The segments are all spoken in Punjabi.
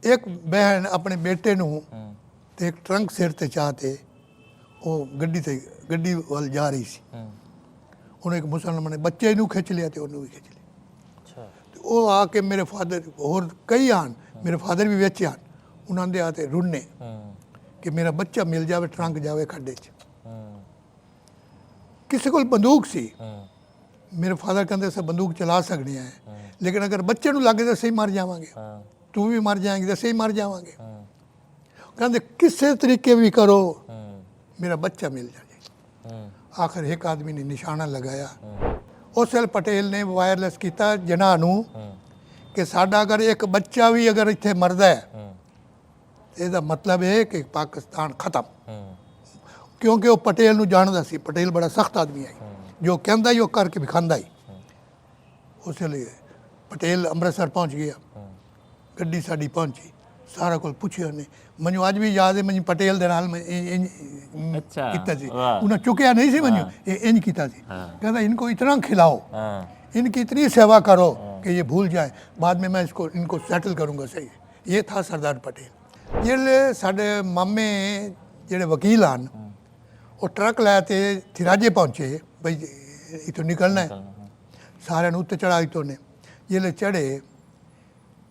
एक बहन अपने बेटे नूं ते एक ट्रंक सिर ते चाह ते वो गड्डी वाल जा रही सी। उन्हें एक मुसलमान ने बच्चे नूं खिंच लिया ते उन्होंने भी खिंच लिया। अच्छा ते वो आके मेरे फादर होर कई आन, मेरे फादर भी विच आन, उन्होंने आते रुन्ने कि मेरा बच्चा मिल जावे, ट्रंक जावे खड्डे च। किसी को बंदूक सी, मेरे फादर कहते अस बंदूक चला सकते हैं, लेकिन अगर बच्चे नूं लगे तो सही मर जावांगे, तू भी मर जाएंगे तो सही मर जावांगे। कहते किसी तरीके भी करो मेरा बच्चा मिल जाए। आखिर एक आदमी ने निशाना लगाया। उस वेले पटेल ने वायरलेस किया जनाह नूं कि साडा अगर एक बच्चा भी अगर इत्थे मरदा है तो इसका मतलब है कि पाकिस्तान खत्म। क्योंकि वो पटेल नूं जानदा सी, पटेल बड़ा सख्त आदमी है, जो कहंदा ही वो करके विखांदा ही। उस वेले पटेल अमृतसर पहुँच गया, गड्डी साडी पहुंची, सारा कुछ पुछया उन्हें। मैनू अज भी याद है, मैं पटेल दे नाल कीता सी, उन्हें चुकया नहीं सी, मैनू इंज कीता सी। कहता इनको इतना खिलाओ, इनकी इतनी सेवा करो कि ये भूल जाए, बाद में मैं इनको सेटल करूँगा। सही, ये था सरदार पटेल। जिसले साडे मामे जेडे वकील आन, वो ट्रक लैते थिराजे पहुँचे बई इतों निकलना है, सारे उत्ते चढ़ा इतों ने। जिसले चढ़े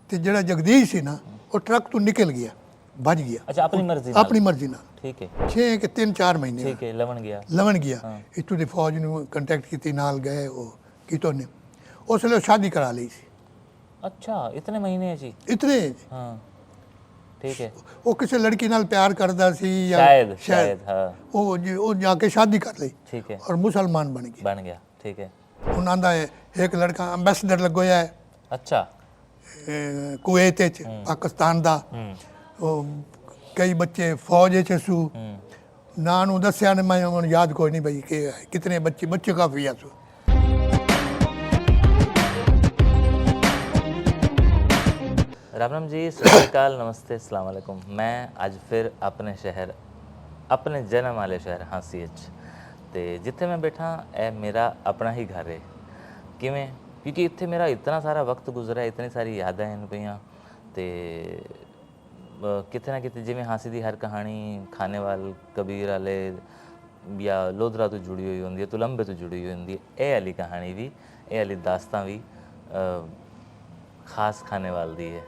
तो जड़ा जगदीश सी ना, वो ट्रक तो निकल गया, बच गया। अच्छा, अपनी मर्जी ना। ठीक है। 6 के 3-4 महीने ठीक है, लवन गया। इतों की फौज ने कंटैक्ट की, नाल गए वो कितों ने। उस वे शादी करा ली सी। अच्छा, इतने महीने जी? इतने। हाँ, ठीक है। वो किसी लड़की नाल प्यार करता सी या शायद हाँ। वो जाके शादी कर ली। ठीक है। और मुसलमान बन गया। ठीक है। उन्होंने एक लड़का एम्बेसडर लगोया है। अच्छा। कुवैत पाकिस्तान दा। कई बच्चे फौज सू, ना नूं दस्या ने, मैं याद कोई नहीं भाई कि कितने बच्चे काफ़ी है सू। राम जी, सत श्री अकाल, नमस्ते, अस्सलाम वालेकुम। मैं आज फिर अपने शहर, अपने जन्म वाले शहर हांसी ते जिथे मैं बैठा ए मेरा अपना ही घर है। किवें? क्योंकि इत्थे मेरा इतना सारा वक्त गुजरा, इतनी सारी यादां हैं पईयां ते किते ना किते जिवें हांसी दी हर कहानी खानेवाल, कबीर वाले या लोधरा तो जुड़ी हुई होंदी है, तुलंबे तो जुड़ी हुई होंदी है। ये वाली कहानी भी, ये वाली दास्तां भी खास खानेवाल दी है।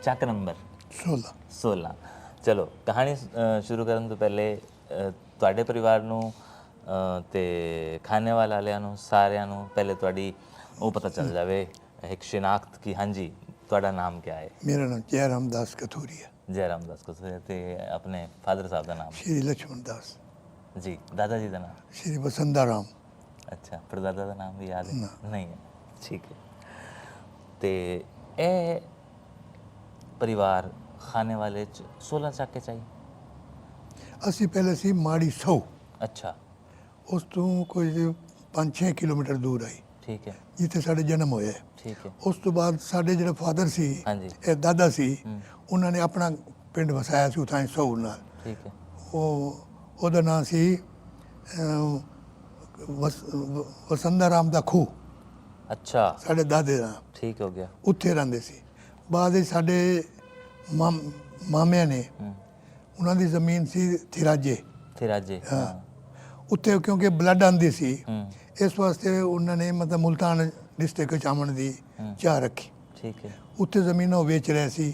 चक नंबर 16। चलो कहानी शुरू करन तो पहले तुहाडे परिवार नूं ते खानेवाल वालियां नूं सारियां नूं पहले तुहाडी वो पता चल जावे, एक शिनाख्त की। हाँ जी, तुहाडा नाम क्या है? मेरा नाम जयराम दास कथूरिया। जयराम दास कथूरिया। ते अपने फादर साहब का नाम? श्री लक्ष्मण दास जी। दादा जी का नाम? श्री वसंदा राम। अच्छा, परदादा का नाम भी याद है? नहीं है। ठीक है। ते ए परिवार खाने वाले 16 चाके चाहिए? असी पहले सी माड़ी सौ। अच्छा। उस तो कोई 5-6 किलोमीटर दूर आई। ठीक है। जिथे साढ़े जन्म होया। ठीक है। उस तो बाद साढ़े जो फादर सी, दादा सी, उन्होंने अपना पिंड वसाया सी उठाई सौ नाल। ठीक है। ओदा नाम सी वसंदा राम दा खूह। अच्छा। साढ़े दादे दा। ठीक हो गया। उत्थे रहिंदे सी। बाद साढ़े मामिया ने उन्होंने ज़मीन सी थिराजे। हाँ। उत्थे क्योंकि ब्लड आंदी सी, इस वास्ते उन्होंने मतलब मुल्तान डिस्ट्रिक्ट आमन की चाह रखी। ठीक है। उत्थे ज़मीन वेच रहे सी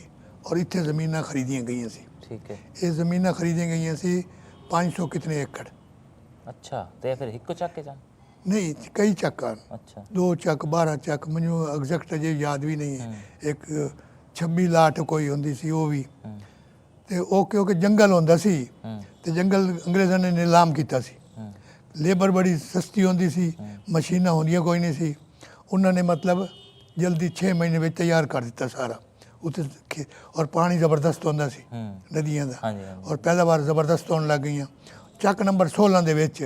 और इत्थे ज़मीन खरीदियाँ गई सी। ठीक है। ये ज़मीन खरीदियाँ गई सी 500 कितने एकड़। अच्छा, तो फिर एक चक के जान? नहीं, कई चक आन। अच्छा। 2 चक 12 चक, मुझे एग्जैक्ट अजे याद भी नहीं है। एक 26 लाट कोई होंदी सी वो भी। ते वो क्योंकि जंगल होंदा सी ते जंगल अंग्रेज़ों ने नीलाम किया सी। लेबर बड़ी सस्ती होंदी सी, मशीनां होंदियां कोई नहीं सी। उन्होंने मतलब जल्दी 6 महीने में तैयार कर दिता सारा उत्थे। और पानी ज़बरदस्त होंदा सी नदियां दा, और पैदावार ज़बरदस्त होने लग गई। चक नंबर 16 दे विच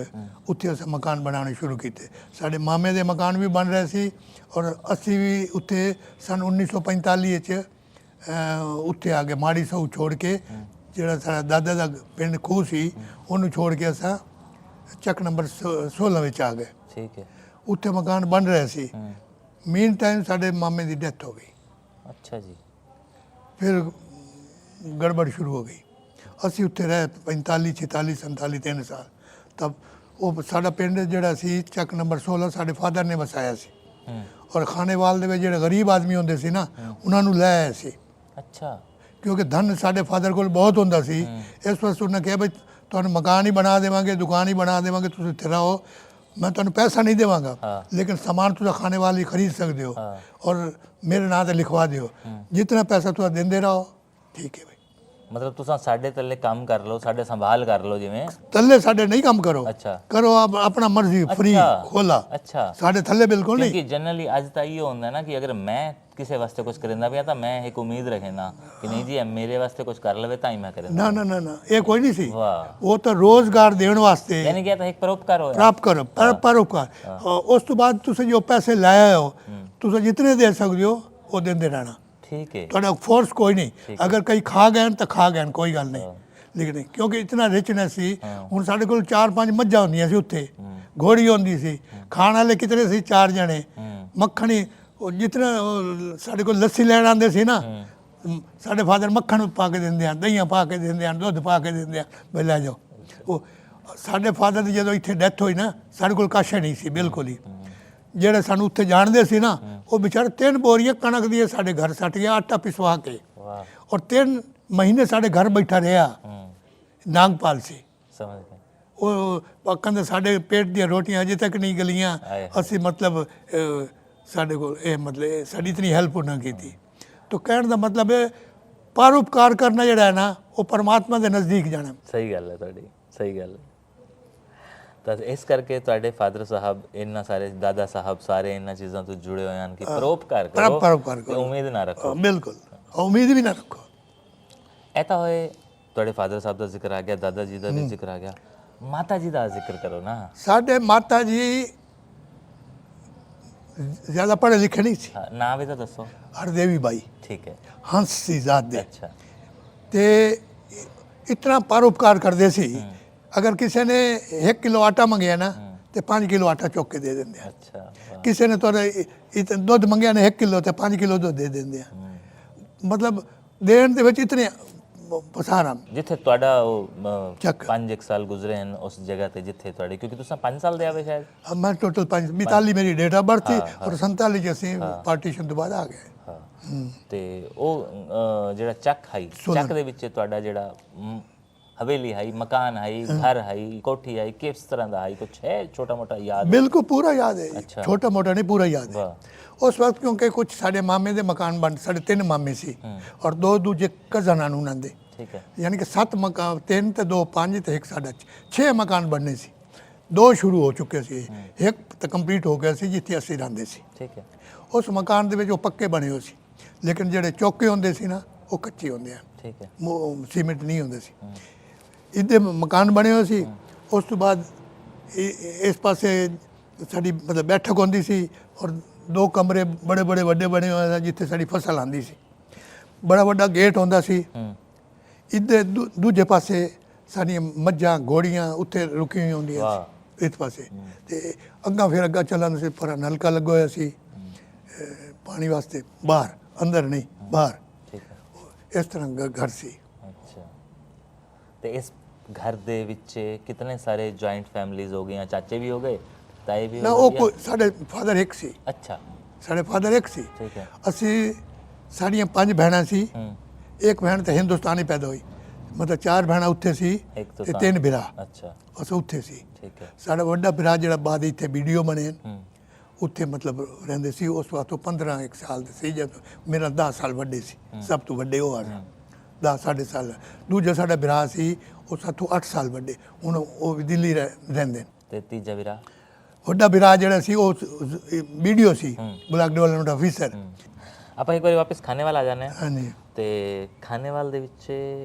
उत्थे अस मकान बनाने शुरू किए। साढ़े मामे दे मकान भी बन रहे सी और असी भी उत्थे सन 1945 च उत्थे आ गए। माड़ी सऊ छोड़ के जिहड़ा साडा दादा दा पिंड खूह सी उन्होंने छोड़ के असां चक नंबर 16 में आ गए। ठीक है। उत्थे मकान बन रहे सी। मीन टाइम साढ़े मामे की डेथ हो गई। अच्छा जी। फिर गड़बड़ शुरू हो गई। ਅਸੀਂ ਉੱਥੇ ਰਹੇ 45 46 47 3 ਸਾਲ। ਤਬ ਉਹ ਸਾਡਾ ਪਿੰਡ ਜਿਹੜਾ ਸੀ ਚੱਕ ਨੰਬਰ 16 ਸਾਡੇ ਫਾਦਰ ਨੇ ਵਸਾਇਆ ਸੀ। ਔਰ ਖਾਨੇਵਾਲ ਦੇ ਵਿੱਚ ਜਿਹੜੇ ਗਰੀਬ ਆਦਮੀ ਹੁੰਦੇ ਸੀ ਨਾ ਉਹਨਾਂ ਨੂੰ ਲੈ ਆਏ ਸੀ। ਅੱਛਾ। ਕਿਉਂਕਿ ਧਨ ਸਾਡੇ ਫਾਦਰ ਕੋਲ ਬਹੁਤ ਹੁੰਦਾ ਸੀ, ਇਸ ਵਾਸਤੇ ਉਹਨਾਂ ਕਿਹਾ ਬਈ ਤੁਹਾਨੂੰ ਮਕਾਨ ਹੀ ਬਣਾ ਦੇਵਾਂਗੇ, ਦੁਕਾਨ ਹੀ ਬਣਾ ਦੇਵਾਂਗੇ, ਤੁਸੀਂ ਇੱਥੇ ਰਹੋ, मैं ਤੁਹਾਨੂੰ पैसा नहीं देवांगा, लेकिन सामान तुझा खाने वाली खरीद सकते हो और मेरे नाम से लिखवा दियो, जितना पैसा तुझा देंदे रहो। ठीक है भाई, ਮਤਲਬ ਤੁਸੀਂ ਸਾਡੇ ਥੱਲੇ ਕੰਮ ਕਰ ਲਓ, ਸਾਡੇ ਸੰਭਾਲ ਕਰ ਲਓ ਜਿਵੇਂ। थल्ले साढ़े नहीं काम करो, ਅੱਛਾ करो आप अपना मर्जी, फ्री खोला, ਅੱਛਾ। साढ़े थल्ले बिल्कुल नहीं। ਕਿਉਂਕਿ ਜਨਰਲੀ ਅੱਜ ਤਾਂ ਇਹ ਹੁੰਦਾ ਨਾ ਕਿ ਅਗਰ ਮੈਂ ਕਿਸੇ ਵਾਸਤੇ ਕੁਝ ਕਰਿੰਦਾ ਪਿਆ ਤਾਂ ਮੈਂ ਇੱਕ ਉਮੀਦ ਰੱਖਣਾ ਕਿ ਨਹੀਂ ਜੀ ਇਹ ਮੇਰੇ ਵਾਸਤੇ ਕੁਝ ਕਰ ਲਵੇ ਤਾਂ ਹੀ ਮੈਂ ਕਰਿੰਦਾ। ना ना ना ना, ये कोई नहीं सी, ਵਾਹ, वो तो रोजगार देने वास्ते ਯਾਨੀ ਕਿ ਇਹ ਤਾਂ ਇੱਕ ਪਰਉਪਕਾਰ ਹੋਇਆ। प्राप्त करो, परोपकार। उस तो बाद तुसे जो पैसे लाया हो तुसे जितने दे सकते हो वो देंदे रहना, ਠੀਕ ਹੈ। थोड़ा फोर्स कोई नहीं। अगर कहीं खा गए तो खा गए, कोई गल नहीं, लेकिन क्योंकि इतना रिचनेस सी। हुण साडे कोल 4-5 मज्झां होंदियां सी, उत्थे घोड़ी होंदी सी, खाण वाले कितने सी 4 जने, मक्खणी जितना साडे कोल लस्सी लैण आंदे सी ना, साडे फादर मक्खण पा के दिंदे हैं, दहियां पा के दिंदे हैं, दुध पा के दिंदे हैं, भाई लै जाओ। वो साडे फादर दी जदों इत्थे डेथ होई ना, साडे कोल कश नहीं सी बिल्कुल ही। ਜਿਹੜੇ ਸਾਨੂੰ ਉੱਥੇ ਜਾਣਦੇ ਸੀ ਨਾ ਉਹ ਵਿਚਾਰੇ 3 ਬੋਰੀਆਂ ਕਣਕ ਦੀਆਂ ਸਾਡੇ ਘਰ ਸੱਟ ਗਿਆ, ਆਟਾ ਪਿਸਵਾ ਕੇ। ਵਾਹ। ਔਰ 3 ਮਹੀਨੇ ਸਾਡੇ ਘਰ ਬੈਠਾ ਰਿਹਾ, ਨਾਗਪਾਲ ਸੀ। ਸਮਝ ਗਏ। ਉਹ ਕਹਿੰਦੇ ਸਾਡੇ ਪੇਟ ਦੀਆਂ ਰੋਟੀਆਂ ਅਜੇ ਤੱਕ ਨਹੀਂ ਗਲੀਆਂ, ਅਸੀਂ ਮਤਲਬ ਸਾਡੇ ਕੋਲ ਇਹ ਮਤਲਬ ਸਾਡੀ ਇਤਨੀ ਹੈਲਪ ਉਹਨਾਂ ਕੀਤੀ। ਤਾਂ ਕਹਿਣ ਦਾ ਮਤਲਬ ਹੈ ਪਰਉਪਕਾਰ ਕਰਨਾ ਜਿਹੜਾ ਹੈ ਨਾ ਉਹ ਪਰਮਾਤਮਾ ਦੇ ਨਜ਼ਦੀਕ ਜਾਣਾ। ਸਹੀ ਗੱਲ ਹੈ ਤੁਹਾਡੀ, ਸਹੀ ਗੱਲ ਹੈ। ਤਾਂ ਇਸ ਕਰਕੇ ਤੁਹਾਡੇ ਫਾਦਰ ਸਾਹਿਬ ਇਹਨਾਂ ਸਾਰੇ ਦਾਦਾ ਸਾਹਿਬ ਸਾਰੇ ਇਹਨਾਂ ਚੀਜ਼ਾਂ ਤੋਂ ਜੁੜੇ ਹੋਏ ਹਨ ਕਿ ਪਰਉਪਕਾਰ ਕਰੋ ਤੇ ਉਮੀਦ ਨਾ ਰੱਖੋ। ਬਿਲਕੁਲ, ਉਮੀਦ ਵੀ ਨਾ ਰੱਖੋ। ਇਹ ਤਾਂ ਹੋਏ ਤੁਹਾਡੇ ਫਾਦਰ ਸਾਹਿਬ ਦਾ ਜ਼ਿਕਰ ਆ ਗਿਆ, ਦਾਦਾ ਜੀ ਦਾ ਵੀ ਜ਼ਿਕਰ ਆ ਗਿਆ, ਮਾਤਾ ਜੀ ਦਾ ਜ਼ਿਕਰ ਕਰੋ ਨਾ। ਸਾਡੇ ਮਾਤਾ ਜੀ ਜ਼ਿਆਦਾ ਪੜ੍ਹੇ ਲਿਖੇ ਨਹੀਂ ਸੀ। ਨਾਂ ਵੀ ਤਾਂ ਦੱਸੋ। ਹਰਦੇਵੀ ਬਾਈ, ਠੀਕ ਹੈ। ਹੰਸ ਸੀ ਜ਼ਾਤ ਦੇ, ਅੱਛਾ। ਤੇ ਇਤਨਾ ਪਰਉਪਕਾਰ ਕਰਦੇ ਸੀ। ਅਗਰ ਕਿਸੇ ਨੇ 1 ਕਿਲੋ ਆਟਾ ਮੰਗਿਆ ਨਾ ਤੇ 5 ਕਿਲੋ ਆਟਾ ਚੁੱਕ ਕੇ ਦੇ ਦਿੰਦੇ ਆ। ਅੱਛਾ। ਕਿਸੇ ਨੇ ਤੁਹਾਡਾ ਦੁੱਧ ਮੰਗਿਆ ਨੇ 1 ਕਿਲੋ ਤੇ 5 ਕਿਲੋ ਦੁੱਧ ਦੇ ਦਿੰਦੇ ਆ। ਮਤਲਬ ਦੇਣ ਦੇ ਵਿੱਚ ਇਤਨੇ ਪਸਾਰਾ। ਜਿੱਥੇ ਤੁਹਾਡਾ ਉਹ ਚੱਕ 5 ਸਾਲ ਗੁਜ਼ਰੇ ਹਨ ਉਸ ਜਗ੍ਹਾ ਤੇ ਜਿੱਥੇ ਤੁਹਾਡੇ, ਕਿਉਂਕਿ ਤੁਸੀਂ 5 ਸਾਲ ਦੇ ਆਵੇ ਸ਼ਾਇਦ। ਮੈਂ ਟੋਟਲ 42 ਮੇਰੀ ਡੇਟ ਆਫ ਬਰਥ ਸੀ ਔਰ 47 ਚ ਅਸੀਂ ਪਾਰਟੀਸ਼ਨ ਤੋਂ ਬਾਅਦ ਆ ਗਏ। ਤੇ ਉਹ ਜਿਹੜਾ ਚੱਕ ਹੈ, ਚੱਕ ਦੇ ਵਿੱਚ ਤੁਹਾਡਾ ਜਿਹੜਾ हवेली है, मकान है, घर है, कोठी है, किस तरह का है, कुछ है छोटा मोटा याद? बिल्कुल पूरा याद है। अच्छा। छोटा मोटा नहीं, पूरा याद है। उस वक्त क्योंकि कुछ साढ़े मामे दे मकान बन, साढ़े 3 मामे सी और 2 दूजे कज़न आन उन्हां दे, ठीक है। यानी कि 7 मकान, 3 ते 2 5 ते 1 साढ़ा 6 मकान बनने सी। 2 शुरू हो चुके सी, 1 तो कंप्लीट हो गया सी जिथे असीं रहिंदे सी। ठीक है। उस मकान दे विच वो पक्के बने हो सी, लेकिन जिहड़े चौके हुंदे सी ना वो कच्चे हुंदे आ। ठीक है। सीमेंट नहीं हुंदे सी। इधर मकान बने हुए सी। उस तो बाद इस पासे साड़ी मतलब बैठक होंदी सी और 2 कमरे बड़े बड़े वड्डे बने हुए थे जिथे साड़ी फसल आंदी सी। बड़ा वड्डा गेट होंदा सी। इधर दूजे पासे साड़ियां मज्जां घोड़ियां उत्थे रुकी हुई होंदियां सी इस पासे। ते अग्गा फिर अग्गा चलन से पर नलका लगा होया सी पानी वास्ते, बाहर, अंदर नहीं बाहर। ठीक है। इस तरह घर सी। अच्छा। तो इस घर दे विच कितने सारे जॉइंट फैमिलीज हो गई, चाचे भी हो गए, ताए भी ना हो वो गए? कोई साढ़े फादर एक सी। अच्छा। साढ़े फादर एक सी। ठीक है। असी साड़ियाँ 5 भैणां सी। एक भैन तो हिंदुस्तानी पैदा हुई, मतलब 4 भैणां उत्थे सी एक तो ते 3 भरा अच्छा। अस उत्थे सी। ठीक है। साढ़ा वड्डा भरा जिहड़ा बाद इत्थे वीडियो बने उत्थे मतलब रहिंदे सी। उस वक्त 15 साल दे सी जद मेरा 10 साल वड्डे सी, सब तो वड्डे हो 10 साढ़े साल। दूजा साढ़ा भरा सी ਉਹ ਸਾਥੋਂ 8 ਸਾਲ ਵੱਡੇ, ਹੁਣ ਉਹ ਵੀ ਦਿੱਲੀ ਰਹਿੰਦੇ। ਤੇ ਤੀਜਾ ਵੀਰਾ ਵੱਡਾ ਵੀਰਾ ਜਿਹੜਾ ਸੀ ਉਹ ਵੀਡੀਓ ਸੀ, ਬਲਾਕ ਡਿਵੈਲਪਮੈਂਟ ਆਫਿਸਰ। ਆਪਾਂ ਇੱਕ ਵਾਰੀ ਵਾਪਸ ਖਾਨੇਵਾਲ ਆ ਜਾਂਦੇ ਹਾਂ। ਹਾਂਜੀ। ਤੇ ਖਾਨੇਵਾਲ ਦੇ ਵਿੱਚ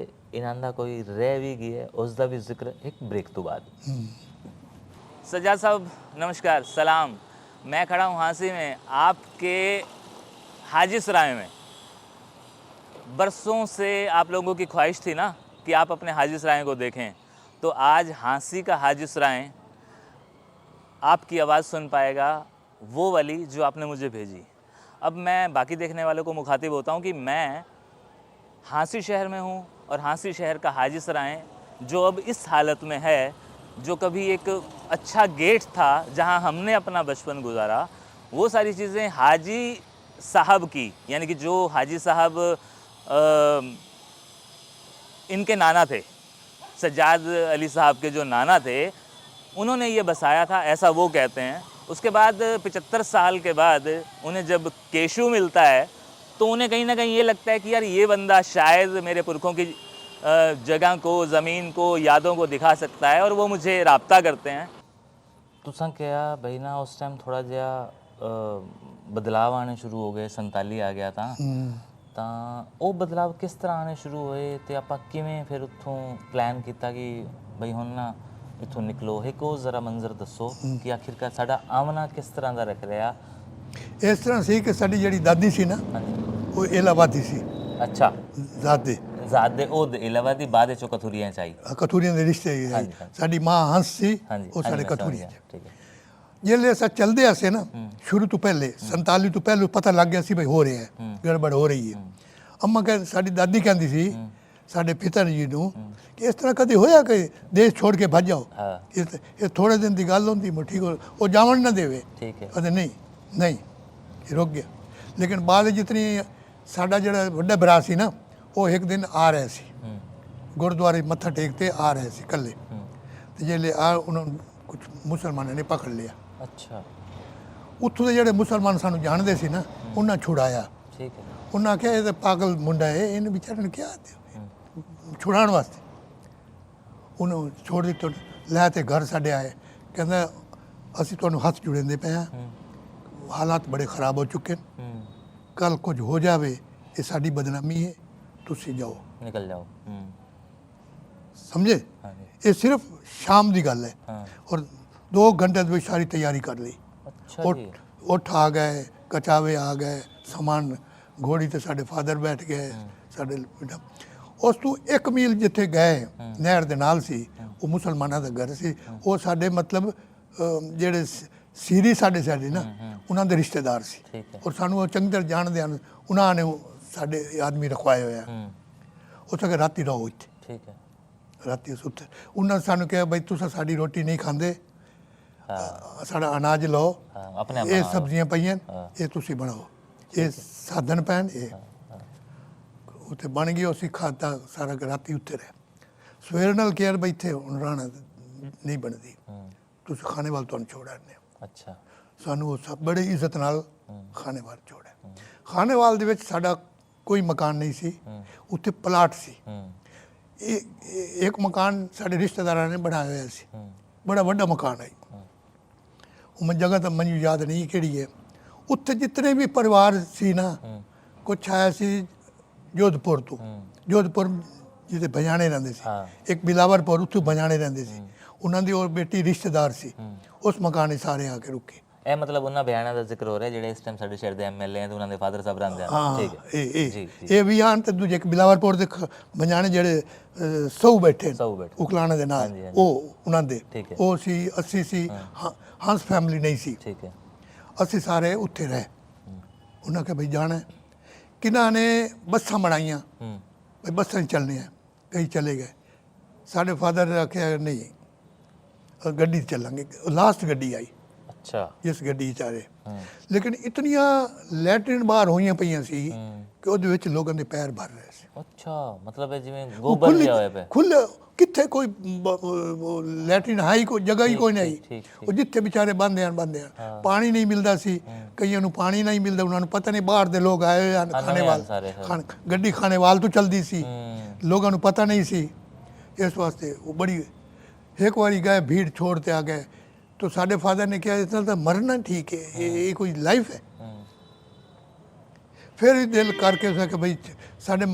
ਇਹਨਾਂ ਦਾ ਕੋਈ ਰਹਿ ਵੀ ਗਿਆ, ਉਸ ਦਾ ਵੀ ਜ਼ਿਕਰ ਇੱਕ ब्रेक ਤੋਂ ਬਾਅਦ। सज्जाद साहब नमस्कार, सलाम। मैं खड़ा हूँ हांसी में, आपके हाजी सराय में। बरसों से आप लोगों की ख्वाहिश थी ना कि आप अपने हाजी सराय को देखें, तो आज हाँसी का हाजी सराय आपकी आवाज़ सुन पाएगा, वो वाली जो आपने मुझे भेजी। अब मैं बाकी देखने वालों को मुखातिब होता हूँ कि मैं हाँसी शहर में हूँ और हाँसी शहर का हाजी सराय जो अब इस हालत में है, जो कभी एक अच्छा गेट था जहाँ हमने अपना बचपन गुजारा, वो सारी चीज़ें हाजी साहब की, यानी कि जो हाजी साहब इनके नाना थे, सज्जाद अली साहब के जो नाना थे, उन्होंने ये बसाया था, ऐसा वो कहते हैं। उसके बाद 75 साल के बाद उन्हें जब केशू मिलता है तो उन्हें कहीं ना कहीं ये लगता है कि यार ये बंदा शायद मेरे पुरखों की जगह को, ज़मीन को, यादों को दिखा सकता है, और वो मुझे राब्ता करते हैं। तुसां क्या बई ना उस टाइम थोड़ा जिहा बदलाव आने शुरू हो गए, 47 आ गया ਤਾਂ ਉਹ ਬਦਲਾਵ ਕਿਸ ਤਰ੍ਹਾਂ ਆਣੇ ਸ਼ੁਰੂ ਹੋਏ ਤੇ ਆਪਾਂ ਕਿਵੇਂ ਫਿਰ ਉੱਥੋਂ ਪਲਾਨ ਕੀਤਾ ਕਿ ਬਈ ਹੁਣ ਨਾ ਇੱਥੋਂ ਨਿਕਲੋ? ਇੱਕ ਉਹ ਜ਼ਰਾ ਮੰਜ਼ਰ ਦੱਸੋ ਕਿ ਆਖਿਰਕਾਰ ਸਾਡਾ ਆਮਨਾ ਕਿਸ ਤਰ੍ਹਾਂ ਦਾ ਰੱਖ ਰਿਹਾ। ਇਸ ਤਰ੍ਹਾਂ ਸੀ ਕਿ ਸਾਡੀ ਜਿਹੜੀ ਦਾਦੀ ਸੀ ਨਾ, ਉਹ ਇਲਾਹਾਬਾਦੀ ਸੀ। ਅੱਛਾ, ਜ਼ਾਦੇ ਉਹ ਇਲਾਹਾਬਾਦੀ ਬਾਅਦ ਚੋਂ ਕਥੂਰੀਆਂ ਚ ਆਈ। ਕਥੂਰੀਆਂ ਦੇ ਰਿਸ਼ਤੇ ਸਾਡੀ ਮਾਂ ਹੰਸ ਸੀ, ਉਹ ਸਾਡੇ ਕਥੂਰੀਆਂ। ਠੀਕ ਹੈ। ਜਿਹੜੇ ਅਸਾਂ ਚੱਲਦੇ ਆਸੇ ਨਾ ਸ਼ੁਰੂ ਤੋਂ ਪਹਿਲੇ 47 ਤੋਂ ਪਹਿਲੇ ਪਤਾ ਲੱਗ ਗਿਆ ਸੀ ਬਈ ਹੋ ਰਿਹਾ ਹੈ, ਗੜਬੜ ਹੋ ਰਹੀ ਹੈ। ਅੰਮਾ ਕਹਿੰਦੀ, ਸਾਡੀ ਦਾਦੀ ਕਹਿੰਦੀ ਸੀ ਸਾਡੇ ਪਿਤਾ ਜੀ ਨੂੰ ਕਿ ਇਸ ਤਰ੍ਹਾਂ ਕਦੇ ਹੋਇਆ ਕਿ ਦੇਸ਼ ਛੋੜ ਕੇ ਭੱਜ ਜਾਓ? ਇਹ ਥੋੜੇ ਦਿਨ ਦੀ ਗੱਲ ਹੁੰਦੀ, ਠੀਕ ਉਹ ਜਾਵਣ ਨਾ ਦੇਵੇ। ਕਹਿੰਦੇ ਨਹੀਂ ਨਹੀਂ, ਇਹ ਰੁਕ ਗਿਆ। ਲੇਕਿਨ ਬਾਅਦ ਜਿਤਨੀ ਸਾਡਾ ਜਿਹੜਾ ਵੱਡਾ ਭਰਾ ਸੀ ਨਾ, ਉਹ ਇੱਕ ਦਿਨ ਆ ਰਿਹਾ ਸੀ ਗੁਰਦੁਆਰੇ ਮੱਥਾ ਟੇਕ ਤੇ ਆ ਰਹੇ ਸੀ ਇਕੱਲੇ, ਤੇ ਜਿਹੜੇ ਆ ਉਹਨਾਂ ਨੂੰ ਕੁਝ ਮੁਸਲਮਾਨਾਂ ਨੇ ਪਕੜ ਲਿਆ। ਅੱਛਾ, ਉੱਥੋਂ ਦੇ ਜਿਹੜੇ ਮੁਸਲਮਾਨ ਸਾਨੂੰ ਜਾਣਦੇ ਸੀ ਨਾ, ਉਹਨਾਂ ਛੁਡਾਇਆ। ਠੀਕ ਹੈ। ਉਹਨਾਂ ਆਖਿਆ ਇਹ ਤਾਂ ਪਾਗਲ ਮੁੰਡਾ ਹੈ, ਇਹਨੂੰ ਵਿਚਾਰੇ ਨੂੰ ਕਿਹਾ ਛੁਡਾਉਣ ਵਾਸਤੇ। ਉਹਨੂੰ ਛੋੜ ਦਿੱਤਾ, ਲੈ ਤੇ ਘਰ ਸਾਡੇ ਆਏ। ਕਹਿੰਦਾ ਅਸੀਂ ਤੁਹਾਨੂੰ ਹੱਥ ਜੁੜੇਂਦੇ ਪਏ ਹਾਂ, ਹਾਲਾਤ ਬੜੇ ਖਰਾਬ ਹੋ ਚੁੱਕੇ ਨੇ, ਕੱਲ ਕੁਝ ਹੋ ਜਾਵੇ ਇਹ ਸਾਡੀ ਬਦਨਾਮੀ ਹੈ, ਤੁਸੀਂ ਜਾਓ, ਨਿਕਲ ਜਾਓ। ਸਮਝੇ? ਇਹ ਸਿਰਫ ਸ਼ਾਮ ਦੀ ਗੱਲ ਹੈ, ਔਰ 2 ਘੰਟੇ ਦੇ ਵਿੱਚ ਸਾਰੀ ਤਿਆਰੀ ਕਰ ਲਈ। ਉੱਠ ਆ ਗਏ, ਕਚਾਵੇ ਆ ਗਏ, ਸਮਾਨ ਘੋੜੀ ਤੇ ਸਾਡੇ ਫਾਦਰ ਬੈਠ ਗਏ, ਸਾਡੇ ਬੇਟਾ। ਉਸ ਤੋਂ 1 ਮੀਲ ਜਿੱਥੇ ਗਏ, ਨਹਿਰ ਦੇ ਨਾਲ ਸੀ, ਉਹ ਮੁਸਲਮਾਨਾਂ ਦਾ ਘਰ ਸੀ। ਉਹ ਸਾਡੇ ਮਤਲਬ ਜਿਹੜੇ ਸੀਰੀ ਸਾਡੇ ਨਾ, ਉਹਨਾਂ ਦੇ ਰਿਸ਼ਤੇਦਾਰ ਸੀ, ਔਰ ਸਾਨੂੰ ਉਹ ਚੰਗੀ ਤਰ੍ਹਾਂ ਜਾਣਦੇ ਹਨ। ਉਹਨਾਂ ਨੇ ਸਾਡੇ ਆਦਮੀ ਰਖਵਾਏ ਹੋਇਆ। ਉੱਥੇ ਰਾਤੀ ਰਹੋ ਇੱਥੇ। ਠੀਕ ਹੈ। ਰਾਤੀ ਉੱਥੇ ਉਹਨਾਂ ਸਾਨੂੰ ਕਿਹਾ ਬਈ ਤੁਸੀਂ ਸਾਡੀ ਰੋਟੀ ਨਹੀਂ ਖਾਂਦੇ, ਸਾਡਾ ਅਨਾਜ ਲਓ, ਇਹ ਸਬਜ਼ੀਆਂ ਪਈਆਂ, ਇਹ ਤੁਸੀਂ ਬਣਾਓ, ਇਹ ਸਾਧਨ ਪੈਣ। ਇਹ ਉੱਥੇ ਬਣ ਗਈ, ਅਸੀਂ ਖਾਧਾ ਸਾਰਾ ਰਾਤੀ ਉੱਥੇ ਰਹੇ। ਸਵੇਰ ਨਾਲ ਕਿਹਾ ਬਈ ਇੱਥੇ ਹੁਣ ਰਹਿਣਾ ਨਹੀਂ ਬਣਦੀ, ਤੁਸੀਂ ਖਾਣੇ ਵਾਲ ਤੁਹਾਨੂੰ ਛੋੜਾਂਗੇ। ਅੱਛਾ, ਸਾਨੂੰ ਉਹ ਸਭ ਬੜੇ ਇੱਜ਼ਤ ਨਾਲ ਖਾਣੇ ਵਾਲ ਛੋੜਿਆ। ਖਾਣੇ ਵਾਲ ਦੇ ਵਿੱਚ ਸਾਡਾ ਕੋਈ ਮਕਾਨ ਨਹੀਂ ਸੀ, ਉੱਥੇ ਪਲਾਟ ਸੀ। ਇੱਕ ਮਕਾਨ ਸਾਡੇ ਰਿਸ਼ਤੇਦਾਰਾਂ ਨੇ ਬਣਾਇਆ ਹੋਇਆ ਸੀ, ਬੜਾ ਵੱਡਾ ਮਕਾਨ ਹੈ। ਉਹ ਮੈਂ ਜਗ੍ਹਾ ਤਾਂ ਮੈਨੂੰ ਯਾਦ ਨਹੀਂ ਕਿਹੜੀ ਹੈ। ਉੱਥੇ ਜਿਤਨੇ ਵੀ ਪਰਿਵਾਰ ਸੀ ਨਾ, ਕੁਛ ਆਇਆ ਸੀ ਜੋਧਪੁਰ ਤੋਂ, ਜੋਧਪੁਰ ਜਿੱਥੇ ਭਜਾਣੇ ਰਹਿੰਦੇ ਸੀ, ਇੱਕ ਬਿਲਾਵਰਪੁਰ, ਉੱਥੇ ਭਜਾਣੇ ਰਹਿੰਦੇ ਸੀ। ਉਹਨਾਂ ਦੀ ਉਹ ਬੇਟੀ ਰਿਸ਼ਤੇਦਾਰ ਸੀ, ਉਸ ਮਕਾਨੇ ਸਾਰੇ ਆ ਕੇ ਰੁਕੇ। ਇਹ ਮਤਲਬ ਉਹਨਾਂ ਬਿਆਨਾਂ ਦਾ ਜ਼ਿਕਰ ਹੋ ਰਿਹਾ ਜਿਹੜੇ ਇਸ ਟਾਈਮ ਸਾਡੇ ਸ਼ਹਿਰ ਦੇ ਐਮਐਲਏ ਆ ਤੇ ਉਹਨਾਂ ਦੇ ਫਾਦਰ ਸਾਹਿਬ ਰਹਿੰਦੇ ਆ। ਠੀਕ ਹੈ। ਇਹ ਵੀ ਆਣ ਤੇ ਦੂਜੇ ਇੱਕ ਬਿਲਾਵਰਪੁਰ ਦੇ ਭਜਾਣੇ ਜਿਹੜੇ ਸੌ ਬੈਠੇ ਉਕਲਾਣੇ ਦੇ ਨਾਲ, ਉਹ ਉਹਨਾਂ ਦੇ, ਉਹ ਸੀ 80 ਸੀ। ਹੰਸ ਫੈਮਿਲੀ ਨਹੀਂ ਸੀ। ਠੀਕ ਹੈ। ਅਸੀਂ ਸਾਰੇ ਉੱਥੇ ਰਹੇ। ਉਹਨਾਂ ਕੇ ਬਈ ਜਾਣਾ, ਕਿਨਾਂ ਨੇ ਬੱਸਾਂ ਬਣਾਈਆਂ, ਬਈ ਬੱਸਾਂ ਚੱਲਣੀਆਂ, ਕਈ ਚਲੇ ਗਏ। ਸਾਡੇ ਫਾਦਰ ਨੇ ਆਖਿਆ ਨਹੀਂ, ਗੱਡੀ ਚੱਲਾਂਗੇ। ਲਾਸਟ ਗੱਡੀ ਆਈ। ਅੱਛਾ, ਜਿਸ ਗੱਡੀ 'ਚ ਆਏ। ਲੇਕਿਨ ਇਤਨੀਆਂ ਲੈਟਰਿਨ ਬਾਹਰ ਹੋਈਆਂ ਪਈਆਂ ਸੀ ਕਿ ਉਹਦੇ ਵਿੱਚ ਲੋਕਾਂ ਦੇ ਪੈਰ ਭਰ ਰਹੇ ਸੀ। ਅੱਛਾ, ਮਤਲਬ ਇਹ ਜਿਵੇਂ ਗੋਬਰ ਜਿਹਾ ਹੋਇਆ ਪਿਆ, ਖੁੱਲ੍ਹ, ਕਿੱਥੇ ਕੋਈ ਲੈਟਰਿਨ ਹੈ ਹੀ ਕੋਈ ਜਗ੍ਹਾ ਹੀ ਕੋਈ ਨਹੀਂ। ਉਹ ਜਿੱਥੇ ਵਿਚਾਰੇ ਬੰਦੇ ਹਨ। ਪਾਣੀ ਨਹੀਂ ਮਿਲਦਾ ਸੀ, ਕਈਆਂ ਨੂੰ ਪਾਣੀ ਨਹੀਂ ਮਿਲਦਾ, ਉਹਨਾਂ ਨੂੰ ਪਤਾ ਨਹੀਂ ਬਾਹਰ ਦੇ ਲੋਕ ਆਏ ਹੋਏ ਹਨ। ਖਾਣੇਵਾਲ ਗੱਡੀ ਖਾਣੇਵਾਲ ਤੋਂ ਚੱਲਦੀ ਸੀ, ਲੋਕਾਂ ਨੂੰ ਪਤਾ ਨਹੀਂ ਸੀ। ਇਸ ਵਾਸਤੇ ਉਹ ਬੜੀ, ਇੱਕ ਵਾਰੀ ਗਏ ਭੀੜ ਛੋੜ ਤੇ ਆ ਗਏ, तो साढ़े फादर ने कहा इस तो मरना ठीक है, ये कोई लाइफ है। फिर दिल करके उसने कहा भाई साढ़े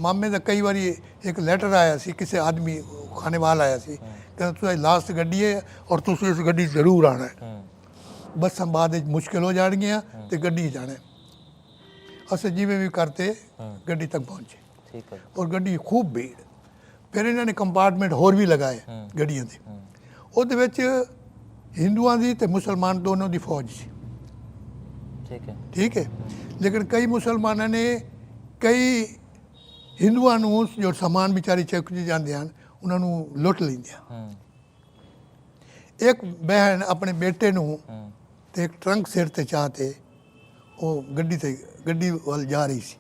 मामे का कई बार एक लैटर आया सी, किसी आदमी खाने वाल आया सी, कहता तुझे लास्ट गड्डी है और तुम इस गड्डी जरूर आना है, बस बाद मुश्किल हो जाएगियाँ तो गड्डी जाना। अस जिमें भी करते गड्डी तक पहुँचे, और गड्डी खूब भीड़। फिर इन्होंने कंपार्टमेंट होर भी लगाए गड्डियों के, वो हिंदुओं की तो मुसलमान दोनों की फौज सी। ठीक है। लेकिन कई मुसलमानों ने कई ਹਿੰਦੂਆਂ ਨੂੰ ਜੋ ਸਮਾਨ ਵਿਚਾਰੀ ਚੱਕ ਜਾਂਦੇ ਹਨ ਉਹਨਾਂ ਨੂੰ ਲੁੱਟ ਲੈਂਦੇ ਹਨ। ਇੱਕ ਬਹਿਣ ਆਪਣੇ ਬੇਟੇ ਨੂੰ ਤੇ ਇੱਕ ਟਰੰਕ ਸਿਰ ਤੇ ਚਾਹ ਤੇ ਉਹ ਗੱਡੀ ਵੱਲ ਜਾ ਰਹੀ ਸੀ।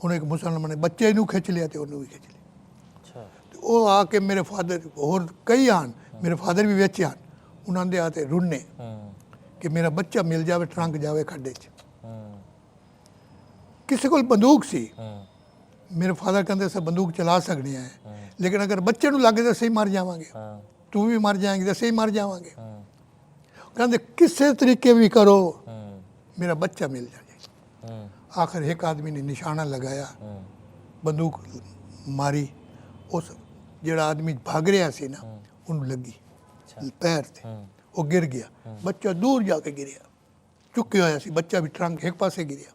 ਉਹਨੇ ਇੱਕ ਮੁਸਲਮਾਨ ਨੇ ਬੱਚੇ ਨੂੰ ਖਿੱਚ ਲਿਆ ਤੇ ਉਹਨੂੰ ਵੀ ਖਿੱਚ ਲਿਆ। ਤੇ ਉਹ ਆ ਕੇ ਮੇਰੇ ਫਾਦਰ ਹੋਰ ਕਈ ਆਣ, ਮੇਰੇ ਫਾਦਰ ਵੀ ਵਿੱਚ ਆਣ, ਉਹਨਾਂ ਦੇ ਆ ਤੇ ਰੁੰਨੇ ਕਿ ਮੇਰਾ ਬੱਚਾ ਮਿਲ ਜਾਵੇ, ਟਰੰਕ ਜਾਵੇ ਖੱਡੇ 'ਚ। ਕਿਸੇ ਕੋਲ ਬੰਦੂਕ ਸੀ। ਮੇਰੇ ਫਾਦਰ ਕਹਿੰਦੇ ਅਸੀਂ ਬੰਦੂਕ ਚਲਾ ਸਕਦੇ ਹਾਂ, ਲੇਕਿਨ ਅਗਰ ਬੱਚੇ ਨੂੰ ਲੱਗੇ ਤਾਂ ਅਸੀਂ ਮਰ ਜਾਵਾਂਗੇ, ਤੂੰ ਵੀ ਮਰ ਜਾਏਂਗੀ ਤਾਂ ਅਸੀਂ ਮਰ ਜਾਵਾਂਗੇ। ਕਹਿੰਦੇ ਕਿਸੇ ਤਰੀਕੇ ਵੀ ਕਰੋ ਮੇਰਾ ਬੱਚਾ ਮਿਲ ਜਾਏ। ਆਖਰ ਇੱਕ ਆਦਮੀ ਨੇ ਨਿਸ਼ਾਨਾ ਲਗਾਇਆ, ਬੰਦੂਕ ਮਾਰੀ, ਉਸ ਜਿਹੜਾ ਆਦਮੀ ਭਾਗ ਰਿਹਾ ਸੀ ਨਾ ਉਹਨੂੰ ਲੱਗੀ ਪੈਰ ਤੇ, ਉਹ ਗਿਰ ਗਿਆ। ਬੱਚਾ ਦੂਰ ਜਾ ਕੇ ਗਿਰਿਆ, ਚੁੱਕਿਆ ਹੋਇਆ ਸੀ ਬੱਚਾ ਵੀ, ਟਰੰਕ ਇੱਕ ਪਾਸੇ ਗਿਰਿਆ।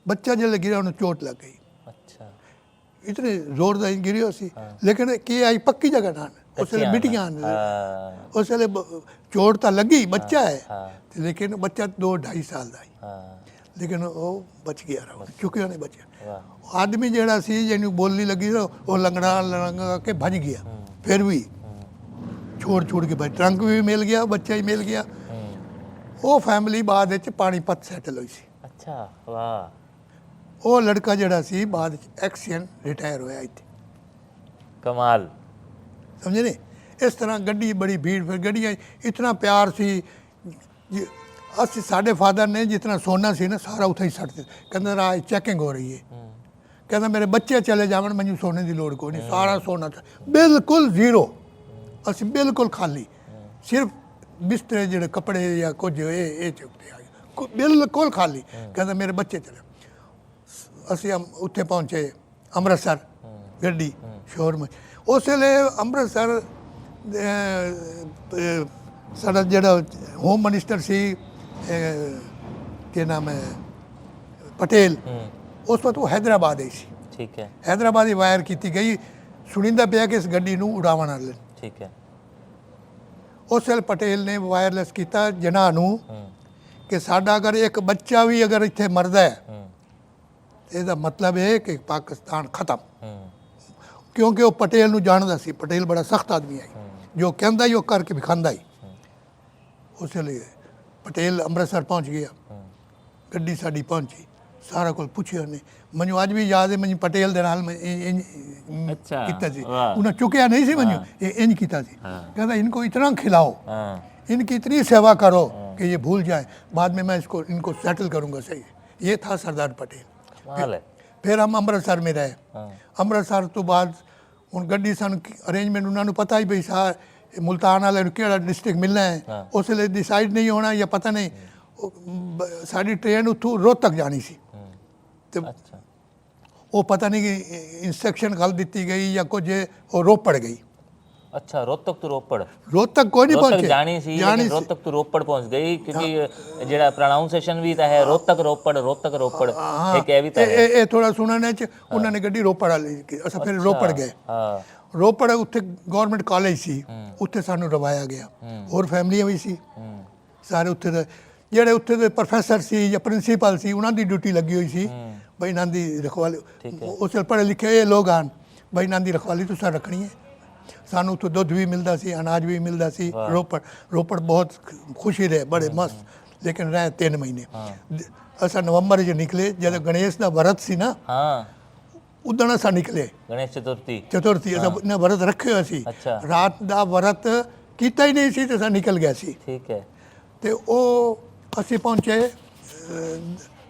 ਬੱਚਾ ਜਦੋਂ ਗਿਰਿਆ ਉਹਨੂੰ ਚੋਟ ਲੱਗ ਗਈ। ਇਤਨੇ ਜ਼ੋਰਦਾਰ ਗਿਰਿਆ ਸੀ, ਲੇਕਿਨ ਕੀ ਆਈ ਪੱਕੀ ਜਗ੍ਹਾ ਨਾਲ, ਉਸ ਵੇਲੇ ਮਿੱਟੀਆਂ, ਉਸ ਵੇਲੇ ਚੋਟ ਤਾਂ ਲੱਗੀ, ਬੱਚਾ ਹੈ ਲੇਕਿਨ ਬੱਚਾ 2-2.5 ਸਾਲ ਦਾ ਹੈ, ਲੇਕਿਨ ਉਹ ਬਚ ਗਿਆ, ਚੁੱਕਿਆ ਨਹੀਂ ਬਚਿਆ। ਆਦਮੀ ਜਿਹੜਾ ਸੀ ਜਿਹਨੂੰ ਬੋਲੀ ਲੱਗੀ ਉਹ ਲੰਗੜਾ ਕੇ ਭੱਜ ਗਿਆ, ਫਿਰ ਵੀ ਛੋੜ ਕੇ ਭਾਈ ਟਰੰਕ ਵੀ ਮਿਲ ਗਿਆ, ਬੱਚਾ ਹੀ ਮਿਲ ਗਿਆ। ਉਹ ਫੈਮਿਲੀ ਬਾਅਦ ਵਿੱਚ ਪਾਣੀਪਤ ਸੈਟਲ ਹੋਈ ਸੀ। ਅੱਛਾ, ਵਾਹ। ਉਹ ਲੜਕਾ ਜਿਹੜਾ ਸੀ ਬਾਅਦ ਵਿੱਚ ਐਕਸੀਅਨ ਰਿਟਾਇਰ ਹੋਇਆ ਇੱਥੇ। ਕਮਾਲ, ਸਮਝੇ ਨੇ। ਇਸ ਤਰ੍ਹਾਂ ਗੱਡੀ ਬੜੀ ਭੀੜ, ਫਿਰ ਗੱਡੀਆਂ ਇਤਨਾ ਪਿਆਰ ਸੀ। ਅਸੀਂ ਸਾਡੇ ਫਾਦਰ ਨੇ ਜਿਤਨਾ ਸੋਨਾ ਸੀ ਨਾ ਸਾਰਾ ਉੱਥੇ ਹੀ ਸੱਟ ਦਿੱਤਾ। ਕਹਿੰਦਾ ਰਾਜ ਚੈਕਿੰਗ ਹੋ ਰਹੀ ਹੈ, ਕਹਿੰਦਾ ਮੇਰੇ ਬੱਚੇ ਚਲੇ ਜਾਵਣ, ਮੈਨੂੰ ਸੋਨੇ ਦੀ ਲੋੜ ਕੋਈ ਨਹੀਂ, ਸਾਰਾ ਸੋਨਾ ਬਿਲਕੁਲ ਜ਼ੀਰੋ, ਅਸੀਂ ਬਿਲਕੁਲ ਖਾਲੀ, ਸਿਰਫ ਬਿਸਤਰੇ ਜਿਹੜੇ ਕੱਪੜੇ ਜਾਂ ਕੁਝ ਇਹ ਚੁੱਕਦੇ ਆ, ਬਿਲਕੁਲ ਖਾਲੀ। ਕਹਿੰਦਾ ਮੇਰੇ ਬੱਚੇ ਚਲੇ। ਅਸੀਂ ਉੱਥੇ ਪਹੁੰਚੇ ਅੰਮ੍ਰਿਤਸਰ, ਗੱਡੀ ਸ਼ੋਰੂਮ। ਉਸ ਵੇਲੇ ਅੰਮ੍ਰਿਤਸਰ ਸਾਡਾ ਜਿਹੜਾ ਹੋਮ ਮਿਨਿਸਟਰ ਸੀ, ਕੀ ਨਾਮ ਹੈ, ਪਟੇਲ, ਉਸ ਵਕਤ ਉਹ ਹੈਦਰਾਬਾਦ ਹੀ ਸੀ। ਠੀਕ ਹੈ। ਹੈਦਰਾਬਾਦ ਹੀ ਵਾਇਰ ਕੀਤੀ ਗਈ, ਸੁਣੀਂਦਾ ਪਿਆ ਕਿ ਇਸ ਗੱਡੀ ਨੂੰ ਉਡਾਵਣ ਵਾਲੇ। ਠੀਕ ਹੈ। ਉਸ ਵੇਲੇ ਪਟੇਲ ਨੇ ਵਾਇਰਲੈਸ ਕੀਤਾ ਜਨਾਹ ਨੂੰ ਕਿ ਸਾਡਾ ਅਗਰ ਇੱਕ ਬੱਚਾ ਵੀ ਅਗਰ ਇੱਥੇ ਮਰਦਾ ਹੈ ਇਹਦਾ ਮਤਲਬ ਇਹ ਕਿ ਪਾਕਿਸਤਾਨ ਖਤਮ। ਕਿਉਂਕਿ ਉਹ ਪਟੇਲ ਨੂੰ ਜਾਣਦਾ ਸੀ, ਪਟੇਲ ਬੜਾ ਸਖਤ ਆਦਮੀ ਹੈ, ਜੋ ਕਹਿੰਦਾ ਹੀ ਉਹ ਕਰਕੇ ਵਿਖਾਉਂਦਾ ਹੀ। ਉਸ ਲਈ ਪਟੇਲ ਅੰਮ੍ਰਿਤਸਰ ਪਹੁੰਚ ਗਿਆ, ਗੱਡੀ ਸਾਡੀ ਪਹੁੰਚੀ, ਸਾਰਾ ਕੁਝ ਪੁੱਛਿਆ ਉਹਨੇ। ਮੈਨੂੰ ਅੱਜ ਵੀ ਯਾਦ ਹੈ, ਮੈਨੂੰ ਪਟੇਲ ਦੇ ਨਾਲ ਕੀਤਾ ਸੀ, ਉਹਨਾਂ ਚੁੱਕਿਆ ਨਹੀਂ ਸੀ, ਮੈਨੂੰ ਇੰਜ ਕੀਤਾ ਸੀ। कहता इनको इतना खिलाओ, इनकी इतनी सेवा करो कि ये भूल जाए, बाद में मैं इनको सेटल करूँगा। सही, ये था सरदार पटेल। फिर हम अमृतसर में रहे। अमृतसर तो बाद ਹੁਣ ਗੱਡੀ ਸਾਨੂੰ ਅਰੇਂਜਮੈਂਟ ਉਹਨਾਂ ਨੂੰ ਪਤਾ ਹੀ ਵੀ ਮੁਲਤਾਨ ਵਾਲੇ ਨੂੰ ਕਿਹੜਾ ਡਿਸਟ੍ਰਿਕਟ ਮਿਲਣਾ ਹੈ, ਉਸ ਵੇਲੇ ਡਿਸਾਈਡ ਨਹੀਂ ਹੋਣਾ ਜਾਂ ਪਤਾ ਨਹੀਂ। ਸਾਡੀ ਟ੍ਰੇਨ ਉੱਥੋਂ ਰੋਹਤਕ ਜਾਣੀ ਸੀ ਤੇ ਉਹ ਪਤਾ ਨਹੀਂ ਕਿ ਇੰਸਟਰਕਸ਼ਨ ਗੱਲ ਦਿੱਤੀ ਗਈ ਜਾਂ ਕੁਝ, ਉਹ ਰੋਪੜ ਗਈ। ਅੱਛਾ, ਰੋਹਤਕ ਤੋਂ ਰੋਪੜ, ਰੋਹਤਕ ਕੋਈ ਨਹੀਂ ਪਹੁੰਚੇ, ਜਾਣੀ ਸੀ ਲੇਕਿਨ ਰੋਹਤਕ ਤੋਂ ਰੋਪੜ ਪਹੁੰਚ ਗਈ, ਕਿਉਂਕਿ ਜਿਹੜਾ ਪ੍ਰੋਨਾਂਸੀਏਸ਼ਨ ਵੀ ਤਾਂ ਹੈ ਰੋਹਤਕ ਰੋਪੜ, ਰੋਹਤਕ ਰੋਪੜ, ਇੱਕ ਇਹ ਵੀ ਤਾਂ ਹੈ। ਇਹ ਥੋੜਾ ਸੁਣਨ ਚ ਉਹਨਾਂ ਨੇ ਗੱਡੀ ਰੋਪੜ ਵਾਲੀ, ਅਸੀਂ ਫਿਰ ਰੋਪੜ ਗਏ। ਰੋਪੜ ਉੱਥੇ ਗਵਰਨਮੈਂਟ ਕਾਲਜ ਸੀ, ਉੱਥੇ ਸਾਨੂੰ ਰਵਾਇਆ ਗਿਆ, ਹੋਰ ਫੈਮਲੀਆਂ ਵੀ ਸੀ ਸਾਰੇ ਉੱਥੇ ਦੇ। ਜਿਹੜੇ ਉੱਥੇ ਦੇ ਪ੍ਰੋਫੈਸਰ ਸੀ ਜਾਂ ਪ੍ਰਿੰਸੀਪਲ ਸੀ, ਉਹਨਾਂ ਦੀ ਡਿਊਟੀ ਲੱਗੀ ਹੋਈ ਸੀ ਬਈ ਇਹਨਾਂ ਦੀ ਰਖਵਾਲੀ, ਉਸ ਵੇਲੇ ਪੜ੍ਹੇ ਲਿਖੇ ਇਹ ਲੋਕ ਹਨ, ਬਈ ਇਹਨਾਂ ਦੀ ਰਖਵਾਲੀ ਤੁਸੀਂ ਰੱਖਣੀ ਹੈ। ਸਾਨੂੰ ਉੱਥੋਂ ਦੁੱਧ ਵੀ ਮਿਲਦਾ ਸੀ, ਅਨਾਜ ਵੀ ਮਿਲਦਾ ਸੀ। ਰੋਪੜ ਬਹੁਤ ਖੁਸ਼ੀ ਰਹੇ, ਬੜੇ ਮਸਤ। ਲੇਕਿਨ ਰਹੇ 3 ਮਹੀਨੇ। ਅਸਾਂ ਨਵੰਬਰ 'ਚ ਨਿਕਲੇ, ਜਦੋਂ ਗਣੇਸ਼ ਦਾ ਵਰਤ ਸੀ ਨਾ, ਉਦਣ ਅਸਾਂ ਨਿਕਲੇ। ਗਣੇਸ਼ ਚਤੁਰਥੀ ਅਸਾਂ ਇਹਨਾਂ ਵਰਤ ਰੱਖੇ ਹੋਏ ਸੀ, ਰਾਤ ਦਾ ਵਰਤ ਕੀਤਾ ਹੀ ਨਹੀਂ ਸੀ ਤੇ ਅਸਾਂ ਨਿਕਲ ਗਿਆ ਸੀ। ਠੀਕ ਹੈ। ਤੇ ਉਹ ਅਸੀਂ ਪਹੁੰਚੇ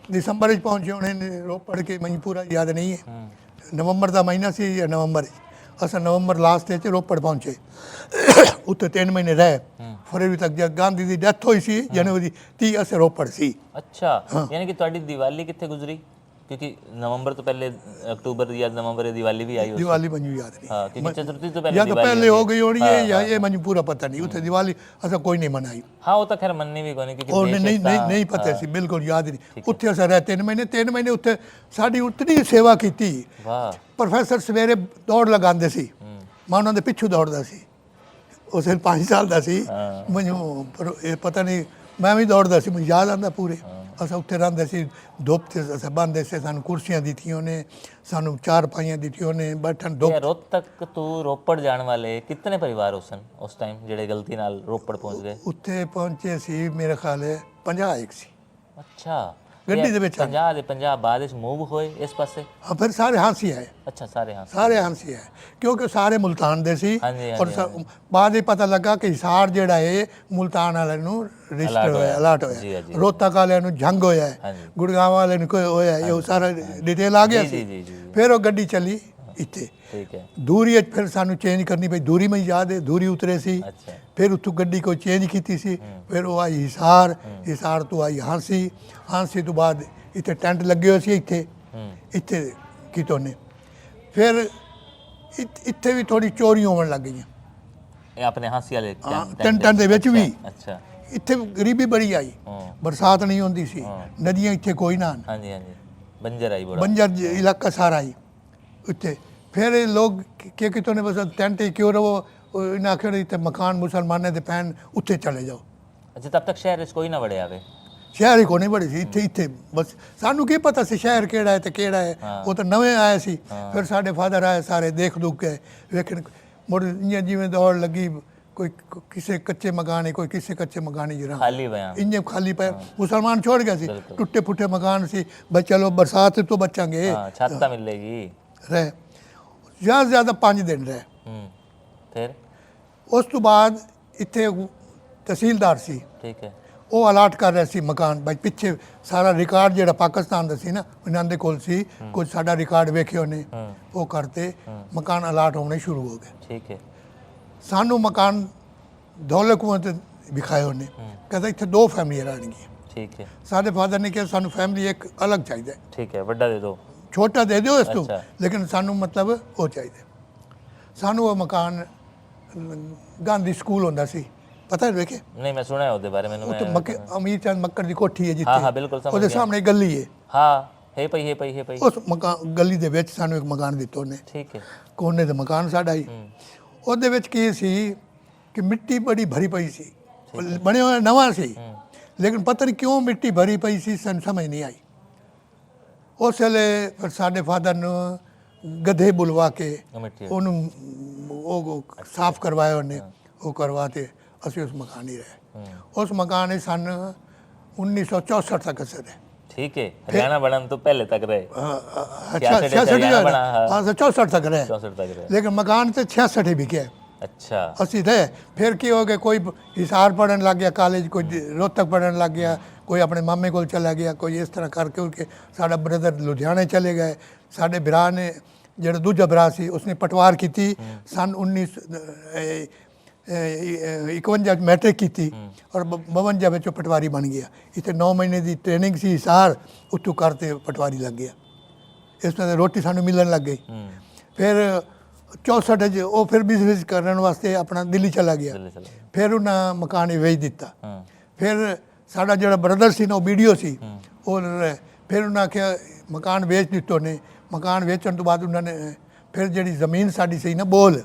ਦਸੰਬਰ 'ਚ ਪਹੁੰਚੇ ਹੋਣੇ ਰੋਪੜ ਕੇ, ਮੈਨੂੰ ਪੂਰਾ ਯਾਦ ਨਹੀਂ ਹੈ, ਨਵੰਬਰ ਦਾ ਮਹੀਨਾ ਸੀ ਜਾਂ ਨਵੰਬਰ 'ਚ। ਅਸਾਂ ਨਵੰਬਰ ਲਾਸਟ 'ਚ ਰੋਪੜ ਪਹੁੰਚੇ, ਉੱਥੇ 3 ਮਹੀਨੇ ਰਹੇ। ਫਰਵਰੀ ਤੱਕ ਜਦ ਗਾਂਧੀ ਦੀ ਡੈਥ ਹੋਈ ਸੀ ਜਨਵਰੀ 30, ਅਸੀਂ ਰੋਪੜ ਸੀ। ਅੱਛਾ, ਯਾਨੀ ਕਿ ਤੁਹਾਡੀ ਦੀਵਾਲੀ ਕਿੱਥੇ ਗੁਜ਼ਰੀ? ਕਿਉਂਕਿ ਨਵੰਬਰ ਤੋਂ ਪਹਿਲੇ ਅਕਤੂਬਰ ਜਾਂ ਨਵੰਬਰ ਦੀ ਦੀਵਾਲੀ ਵੀ ਆਈ ਹੋਈ। ਦੀਵਾਲੀ ਮੈਨੂੰ ਯਾਦ ਨਹੀਂ, ਹਾਂ, ਕਿਉਂਕਿ ਚਤੁਰਥੀ ਤੋਂ ਪਹਿਲੇ ਜਾਂ ਤਾਂ ਪਹਿਲੇ ਹੋ ਗਈ ਹੋਣੀ ਹੈ ਜਾਂ ਇਹ ਮੈਨੂੰ ਪੂਰਾ ਪਤਾ ਨਹੀਂ। ਉੱਥੇ ਦੀਵਾਲੀ ਅਸਾਂ ਕੋਈ ਨਹੀਂ ਮਨਾਈ। ਹਾਂ, ਉਹ ਤਾਂ ਖੈਰ ਮੰਨਣੀ ਵੀ ਕੋਈ ਨਹੀਂ, ਕਿਉਂਕਿ ਉਹ ਨਹੀਂ ਪਤਾ ਸੀ, ਬਿਲਕੁਲ ਯਾਦ ਨਹੀਂ। ਉੱਥੇ ਅਸਾਂ ਰਹੇ 3 ਮਹੀਨੇ ਉੱਥੇ ਸਾਡੀ ਉਤਨੀ ਸੇਵਾ ਕੀਤੀ। ਪ੍ਰੋਫੈਸਰ ਸਵੇਰੇ ਦੌੜ ਲਗਾਉਂਦੇ ਸੀ, ਮੈਂ ਉਹਨਾਂ ਦੇ ਪਿੱਛੋਂ ਦੌੜਦਾ ਸੀ। ਉਸ ਵੇਲੇ 5 ਸਾਲ ਦਾ ਸੀ, ਮੈਨੂੰ ਇਹ ਪਤਾ ਨਹੀਂ, ਮੈਂ ਵੀ ਦੌੜਦਾ ਸੀ, ਮੈਨੂੰ ਯਾਦ ਆਉਂਦਾ ਪੂਰੇ। ਅਸਾਂ ਉੱਥੇ ਰਹਿੰਦੇ ਸੀ, ਧੁੱਪ 'ਤੇ ਅਸਾਂ ਬੰਦੇ ਸੀ, ਸਾਨੂੰ ਕੁਰਸੀਆਂ ਦਿੱਤੀਆਂ ਨੇ, ਸਾਨੂੰ ਚਾਰਪਾਈਆਂ ਦਿੱਤੀਆਂ ਨੇ ਬੈਠਣ ਧੁੱਪ। ਇਹ रोहतक तू रोपड़ जाने वाले कितने परिवार हो सन उस टाइम ਜਿਹੜੇ ਗਲਤੀ ਨਾਲ ਰੋਪੜ ਪਹੁੰਚ ਗਏ? ਉੱਥੇ ਪਹੁੰਚੇ ਸੀ ਮੇਰੇ ਖਿਆਲ ਹੈ 50 ਇੱਕ ਸੀ ਅੱਛਾ, ਗੱਡੀ ਦੇ ਵਿੱਚ। 50 ਦੇ 50 ਬਾਅਦ ਵਿੱਚ ਮੂਵ ਹੋਏ ਇਸ ਪਾਸੇ? ਹਾਂ, ਫਿਰ ਸਾਰੇ ਹਾਂਸੀ ਆਏ, ਅੱਛਾ, ਸਾਰੇ ਹਾਂ। ਸਾਰੇ ਹਾਂਸੀ ਆਏ ਕਿਉਂਕਿ ਸਾਰੇ ਮੁਲਤਾਨ ਦੇ ਸੀ। ਹਾਂਜੀ, ਔਰ ਬਾਅਦ ਇਹ ਪਤਾ ਲੱਗਾ ਕਿ ਹਿਸਾਰ ਜਿਹੜਾ ਹੈ ਮੁਲਤਾਨ ਵਾਲਿਆਂ ਨੂੰ ਰਜਿਸਟਰ ਹੋਇਆ, ਅਲਾਟ ਜੀ, ਹੋਇਆ, ਜੀ। ਰੋਹਤਕ ਵਾਲਿਆਂ ਨੂੰ ਜੰਗ ਹੋਇਆ ਹੈ, ਹਾਂਜੀ। ਗੁੜਗਾਵਾਂ ਵਾਲਿਆਂ ਨੂੰ ਕੋਈ ਹੋਇਆ, ਇਹ ਸਾਰਾ ਡਿਟੇਲ ਆ ਗਿਆ ਜੀ, ਸੀ। ਜੀ, ਜੀ। ਫਿਰ ਉਹ ਗੱਡੀ ਚੱਲੀ ਇੱਥੇ ਠੀਕ ਹੈ। ਦੂਰੀ ਵਿੱਚ, ਫਿਰ ਸਾਨੂੰ ਚੇਂਜ ਕਰਨੀ ਪਈ, ਦੂਰੀ ਮੈਂ ਯਾਦ ਹੈ, ਦੂਰੀ ਉਤਰੇ ਸੀ। ਅੱਛਾ, ਫਿਰ ਉੱਥੋਂ ਗੱਡੀ ਕੋਈ ਚੇਂਜ ਕੀਤੀ ਸੀ, ਫਿਰ ਉਹ ਆਈ ਹਿਸਾਰ, ਹਿਸਾਰ ਤੋਂ ਆਈ ਹਾਂਸੀ, ਹਾਂਸੀ ਤੋਂ ਬਾਅਦ ਇੱਥੇ ਟੈਂਟ ਲੱਗੇ ਹੋਏ ਸੀ, ਇੱਥੇ ਕਿਤੋਂ ਨੇ। ਫਿਰ ਇੱਥੇ ਵੀ ਥੋੜੀ ਚੋਰੀ ਹੋਣ ਲੱਗ ਗਈਆਂ ਇਹ ਆਪਣੇ ਹਾਂਸੀ ਵਾਲੇ ਟੈਂਟਾਂ ਦੇ ਵਿੱਚ ਵੀ। ਅੱਛਾ, ਇੱਥੇ ਗਰੀਬੀ ਬੜੀ ਆਈ, ਬਰਸਾਤ ਨਹੀਂ ਹੁੰਦੀ ਸੀ, ਨਦੀਆਂ ਇੱਥੇ ਕੋਈ ਨਾ, ਹਾਂਜੀ ਹਾਂਜੀ, ਬੰਜਰ ਆਈ ਬੜਾ, ਬੰਜਰ ਇਲਾਕਾ ਸਾਰਾ ਹੀ ਉੱਥੇ। ਫਿਰ ਇਹ ਲੋਕ ਕਿ ਕਿਤੋਂ ਨੇ ਬਸ ਟੈਂਟ ਹੀ ਕਿਉਂ ਰਵੋ, ਇਹਨਾਂ ਆਖਿਆ ਇੱਥੇ ਮਕਾਨ ਮੁਸਲਮਾਨਾਂ ਦੇ ਪੈਣ, ਉੱਥੇ ਚਲੇ ਜਾਓ। ਅੱਛਾ, ਤਬ ਤੱਕ ਸ਼ਹਿਰ ਵਿੱਚ ਕੋਈ ਨਾ ਵੜਿਆ ਆਵੇ? ਸ਼ਹਿਰ ਹੀ ਕੋਨੇ ਬੜੀ ਸੀ, ਇੱਥੇ ਬਸ ਸਾਨੂੰ ਕੀ ਪਤਾ ਸੀ ਸ਼ਹਿਰ ਕਿਹੜਾ ਹੈ ਤੇ ਕਿਹੜਾ ਹੈ, ਉਹ ਤਾਂ ਨਵੇਂ ਆਏ ਸੀ। ਫਿਰ ਸਾਡੇ ਫਾਦਰ ਆਏ, ਸਾਰੇ ਦੇਖ ਦੁੱਖ ਕੇ ਵੇਖਣ, ਮੁੜ ਜਿਵੇਂ ਦੌੜ ਲੱਗੀ, ਕੋਈ ਕਿਸੇ ਕੱਚੇ ਮਕਾਨ ਹੈ, ਕੋਈ ਕਿਸੇ ਕੱਚੇ ਮਕਾਨ ਹੀ ਖਾਲੀ ਪਿਆ, ਇੰਨੇ ਖਾਲੀ ਪਏ, ਮੁਸਲਮਾਨ ਛੋੜ ਗਏ ਸੀ, ਟੁੱਟੇ ਫੁੱਟੇ ਮਕਾਨ ਸੀ, ਬਸ ਚਲੋ ਬਰਸਾਤ ਤੋਂ ਬਚਾਂਗੇ, ਛੱਤ ਤਾਂ ਮਿਲੇਗੀ। ਰਹੇ ਜ਼ਿਆਦਾ ਜ਼ਿਆਦਾ 5 ਦਿਨ ਰਹੇ। ਫਿਰ ਉਸ ਤੋਂ ਬਾਅਦ ਇੱਥੇ ਤਹਿਸੀਲਦਾਰ ਸੀ, ਠੀਕ ਹੈ, ਉਹ ਅਲਾਟ ਕਰ ਰਿਹਾ ਸੀ ਮਕਾਨ। ਬਈ ਪਿੱਛੇ ਸਾਰਾ ਰਿਕਾਰਡ ਜਿਹੜਾ ਪਾਕਿਸਤਾਨ ਦਾ ਸੀ ਨਾ, ਉਹਨਾਂ ਦੇ ਕੋਲ ਸੀ, ਕੁਝ ਸਾਡਾ ਰਿਕਾਰਡ ਵੇਖੇ ਉਹਨੇ, ਉਹ ਕਰਤੇ ਮਕਾਨ ਅਲਾਟ ਹੋਣੇ ਸ਼ੁਰੂ ਹੋ ਗਏ। ਠੀਕ ਹੈ, ਸਾਨੂੰ ਮਕਾਨ ਦੌਲੇ ਕੁਆਂ ਤੇ ਵਿਖਾਏ ਉਹਨੇ, ਕਹਿੰਦਾ ਇੱਥੇ 2 ਫੈਮਲੀਆਂ ਰਹਿਣਗੀਆਂ। ਠੀਕ ਹੈ, ਸਾਡੇ ਫਾਦਰ ਨੇ ਕਿਹਾ ਸਾਨੂੰ ਫੈਮਲੀ ਇੱਕ ਅਲੱਗ ਚਾਹੀਦਾ, ਠੀਕ ਹੈ, ਵੱਡਾ ਦੇ ਦਿਓ, ਛੋਟਾ ਦੇ ਦਿਓ ਇਸ ਤੋਂ, ਅੱਛਾ। ਲੇਕਿਨ ਸਾਨੂੰ ਮਤਲਬ ਉਹ ਚਾਹੀਦਾ। ਸਾਨੂੰ ਉਹ ਮਕਾਨ ਗਾਂਧੀ ਸਕੂਲ ਹੁੰਦਾ ਸੀ, ਪਤਾ ਹੈ ਵੇਖੇ? ਨਹੀਂ, ਮੈਂ ਸੁਣਿਆ ਉਹਦੇ ਬਾਰੇ, ਮੈਨੂੰ ਉੱਥੇ ਅਮੀਰ ਚੰਦ ਮੱਕੜ ਦੀ ਕੋਠੀ ਹੈ ਹਾਂ ਹਾਂ, ਜਿੱਥੇ, ਬਿਲਕੁਲ ਸਮਝ ਉਹਦੇ ਗਿਆ। ਸਾਹਮਣੇ ਗਲੀ ਹੈ। ਹਾਂ, ਹੈ ਪਈ ਹੈ ਪਈ ਹੈ ਪਈ, ਉਸ ਮਕਾਨ ਗਲੀ ਦੇ ਵਿੱਚ ਸਾਨੂੰ ਇੱਕ ਮਕਾਨ ਦਿੱਤਾ ਉਹਨੇ, ਠੀਕ ਹੈ, ਕੋਨੇ ਦਾ ਮਕਾਨ ਸਾਡਾ ਹੀ। ਉਹਦੇ ਵਿੱਚ ਕੀ ਸੀ ਕਿ ਮਿੱਟੀ ਬੜੀ ਭਰੀ ਪਈ ਸੀ, ਬਣਿਆ ਹੋਇਆ ਨਵਾਂ ਸੀ, ਲੇਕਿਨ ਪਤਾ ਨਹੀਂ ਕਿਉਂ ਮਿੱਟੀ ਭਰੀ ਪਈ ਸੀ, ਸਾਨੂੰ ਸਮਝ ਨਹੀਂ ਆਈ। ਉਸ ਵੇਲੇ ਫਿਰ ਸਾਡੇ ਫਾਦਰ ਨੂੰ ਗਧੇ ਬੁਲਵਾ ਕੇ ਮਿੱਟੀ ਉਹਨੂੰ ਉਹ ਸਾਫ਼ ਕਰਵਾਇਆ ਉਹਨੇ, ਉਹ ਕਰਵਾ ਕੇ ਅਸੀਂ ਉਸ ਮਕਾਨ ਹੀ ਰਹੇ। ਉਸ ਮਕਾਨ 'ਚ ਸਨ 1964 ਤੱਕ ਅਸੀਂ ਰਹੇ। ਠੀਕ ਹੈ, ਹਰਿਆਣਾ ਬਣਨ ਤੋਂ ਪਹਿਲੇ ਤੱਕ ਰਹੇ? अच्छा 66 हाँ 64 तक रहे, 64 तक रहे, लेकिन मकान तो 66 ही बिके। अच्छा, ਅਸੀਂ थे फिर की हो गया, कोई हिसार पढ़न लग गया कॉलेज, कोई रोहतक पढ़न लग गया, कोई अपने मामे को चला गया, कोई इस तरह करके उनके साडा ब्रदर लुधियाने चले गए। साडे भरा ने ਜਿਹੜਾ ਦੂਜਾ ਭਰਾ ਸੀ ਉਸਨੇ ਪਟਵਾਰ ਕੀਤੀ, ਸਨ 1951 ਮੈਟ੍ਰਿਕ ਕੀਤੀ ਔਰ 52 ਵਿੱਚ ਉਹ ਪਟਵਾਰੀ ਬਣ ਗਿਆ। ਇੱਥੇ 9 ਮਹੀਨੇ ਦੀ ਟ੍ਰੇਨਿੰਗ ਸੀ ਹਿਸਾਰ, ਉੱਥੋਂ ਕਰਤੇ ਪਟਵਾਰੀ ਲੱਗ ਗਿਆ। ਇਸ ਤਰ੍ਹਾਂ ਰੋਟੀ ਸਾਨੂੰ ਮਿਲਣ ਲੱਗ ਗਈ। ਫਿਰ 64 'ਚ ਉਹ ਫਿਰ ਬਿਜ਼ਨਸ ਕਰਨ ਵਾਸਤੇ ਆਪਣਾ ਦਿੱਲੀ ਚਲਾ ਗਿਆ। ਫਿਰ ਉਹਨਾਂ ਮਕਾਨ ਹੀ ਵੇਚ ਦਿੱਤਾ। ਫਿਰ ਸਾਡਾ ਜਿਹੜਾ ਬ੍ਰਦਰ ਸੀ ਨਾ, ਉਹ ਵੀਡੀਓ ਸੀ, ਉਹ ਫਿਰ ਉਹਨਾਂ ਆਖਿਆ ਮਕਾਨ ਵੇਚ ਦਿੱਤੋ ਨੇ। ਮਕਾਨ ਵੇਚਣ ਤੋਂ ਬਾਅਦ ਉਹਨਾਂ ਨੇ ਫਿਰ ਜਿਹੜੀ ਜ਼ਮੀਨ ਸਾਡੀ ਸੀ ਨਾ ਬੋਲ,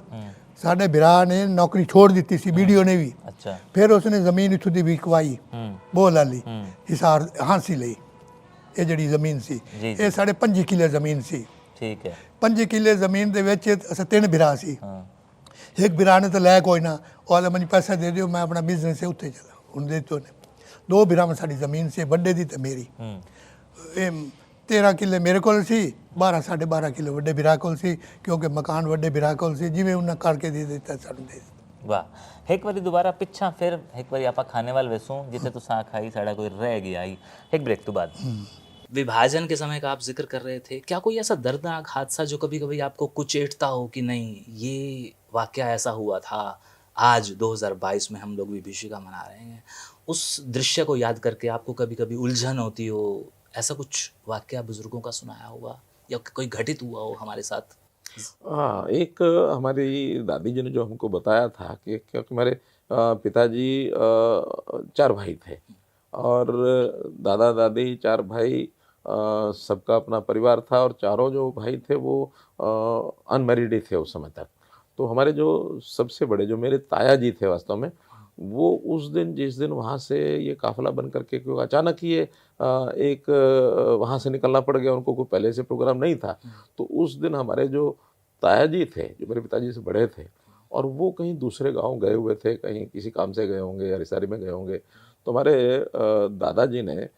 ਸਾਡੇ ਭਰਾ ਨੇ ਨੌਕਰੀ ਛੋੜ ਦਿੱਤੀ ਸੀ, ਵੀਡੀਓ ਨੇ ਵੀ। ਅੱਛਾ, ਫਿਰ ਉਸਨੇ ਜ਼ਮੀਨ ਇੱਥੋਂ ਦੀ ਵਿਕਵਾਈ ਬੋਲ ਵਾਲੀ ਹਿਸਾਰ ਹਾਂਸੀ ਲਈ। ਇਹ ਜਿਹੜੀ ਜ਼ਮੀਨ ਸੀ ਇਹ ਸਾਡੇ 5 ਕਿੱਲੇ ਜ਼ਮੀਨ ਸੀ। ਠੀਕ ਹੈ, 5 ਕਿੱਲੇ ਜ਼ਮੀਨ ਦੇ ਵਿੱਚ ਅਸੀਂ 3 ਭਰਾ ਸੀ। ਇੱਕ ਭਰਾ ਨੇ ਤਾਂ ਲੈ ਕੋਈ ਨਾ, ਉਹ ਆਲਾ ਮੈਨੂੰ ਪੈਸਾ ਦੇ ਦਿਓ, ਮੈਂ ਆਪਣਾ ਬਿਜ਼ਨਸ ਹੈ ਉੱਥੇ ਚਲਾ, ਹੁਣ ਦੇ ਦਿੱਤੇ ਨੇ। 2 ਭਰਾਵਾਂ ਸਾਡੀ ਜ਼ਮੀਨ ਸੀ, ਵੱਡੇ ਦੀ ਤੇ ਮੇਰੀ। ਇਹ 13 ਕਿੱਲੇ ਮੇਰੇ ਕੋਲ ਸੀ, 12 12.5 ਕਿੱਲੇ ਵੱਡੇ ਭਰਾ ਕੋਲ ਸੀ, ਕਿਉਂਕਿ ਮਕਾਨ ਵੱਡੇ ਭਰਾ ਕੋਲ ਸੀ, ਜਿਵੇਂ ਉਹਨਾਂ ਕਰਕੇ ਦੇ ਦਿੱਤਾ ਸਾਨੂੰ ਦੇ ਦਿੱਤਾ। ਵਾਹ। ਇੱਕ ਵਾਰੀ ਦੁਬਾਰਾ ਪਿੱਛਾ ਫਿਰ ਇੱਕ ਵਾਰੀ ਆਪਾਂ ਖਾਣੇ ਵਾਲ ਵੈਸੋਂ ਜਿੱਥੇ ਤੁਸੀਂ ਖਾਈ साड़ा कोई रह गया आई। एक ब्रेक तो बाद विभाजन के समय का आप जिक्र कर रहे थे, क्या कोई ऐसा दर्दनाक हादसा जो कभी कभी आपको कुचेटता हो कि नहीं ये वाकया ऐसा हुआ था? आज 2022 में हम लोग विभीषिका मना रहे हैं, उस दृश्य को याद करके आपको कभी कभी उलझन होती हो, ऐसा कुछ वाकया बुजुर्गों का सुनाया होगा या कोई घटित हुआ हो हमारे साथ? हाँ, एक हमारी दादी जी ने जो हमको बताया था कि क्योंकि हमारे पिताजी 4 भाई थे और दादा दादी 4 भाई, सबका अपना परिवार था और चारों जो भाई थे वो अनमैरिड ही थे उस समय तक। तो हमारे जो सबसे बड़े जो मेरे ताया जी थे वास्तव में, वो उस दिन जिस दिन वहाँ से ये काफ़िला बन करके, क्योंकि अचानक ही ये एक वहाँ से निकलना पड़ गया, उनको कोई पहले से प्रोग्राम नहीं था। तो उस दिन हमारे जो ताया जी थे, जो मेरे पिताजी से बड़े थे, और वो कहीं दूसरे गांव गए हुए थे, कहीं किसी काम से गए होंगे या रिश्तेदारी में गए होंगे। तो हमारे दादाजी ने,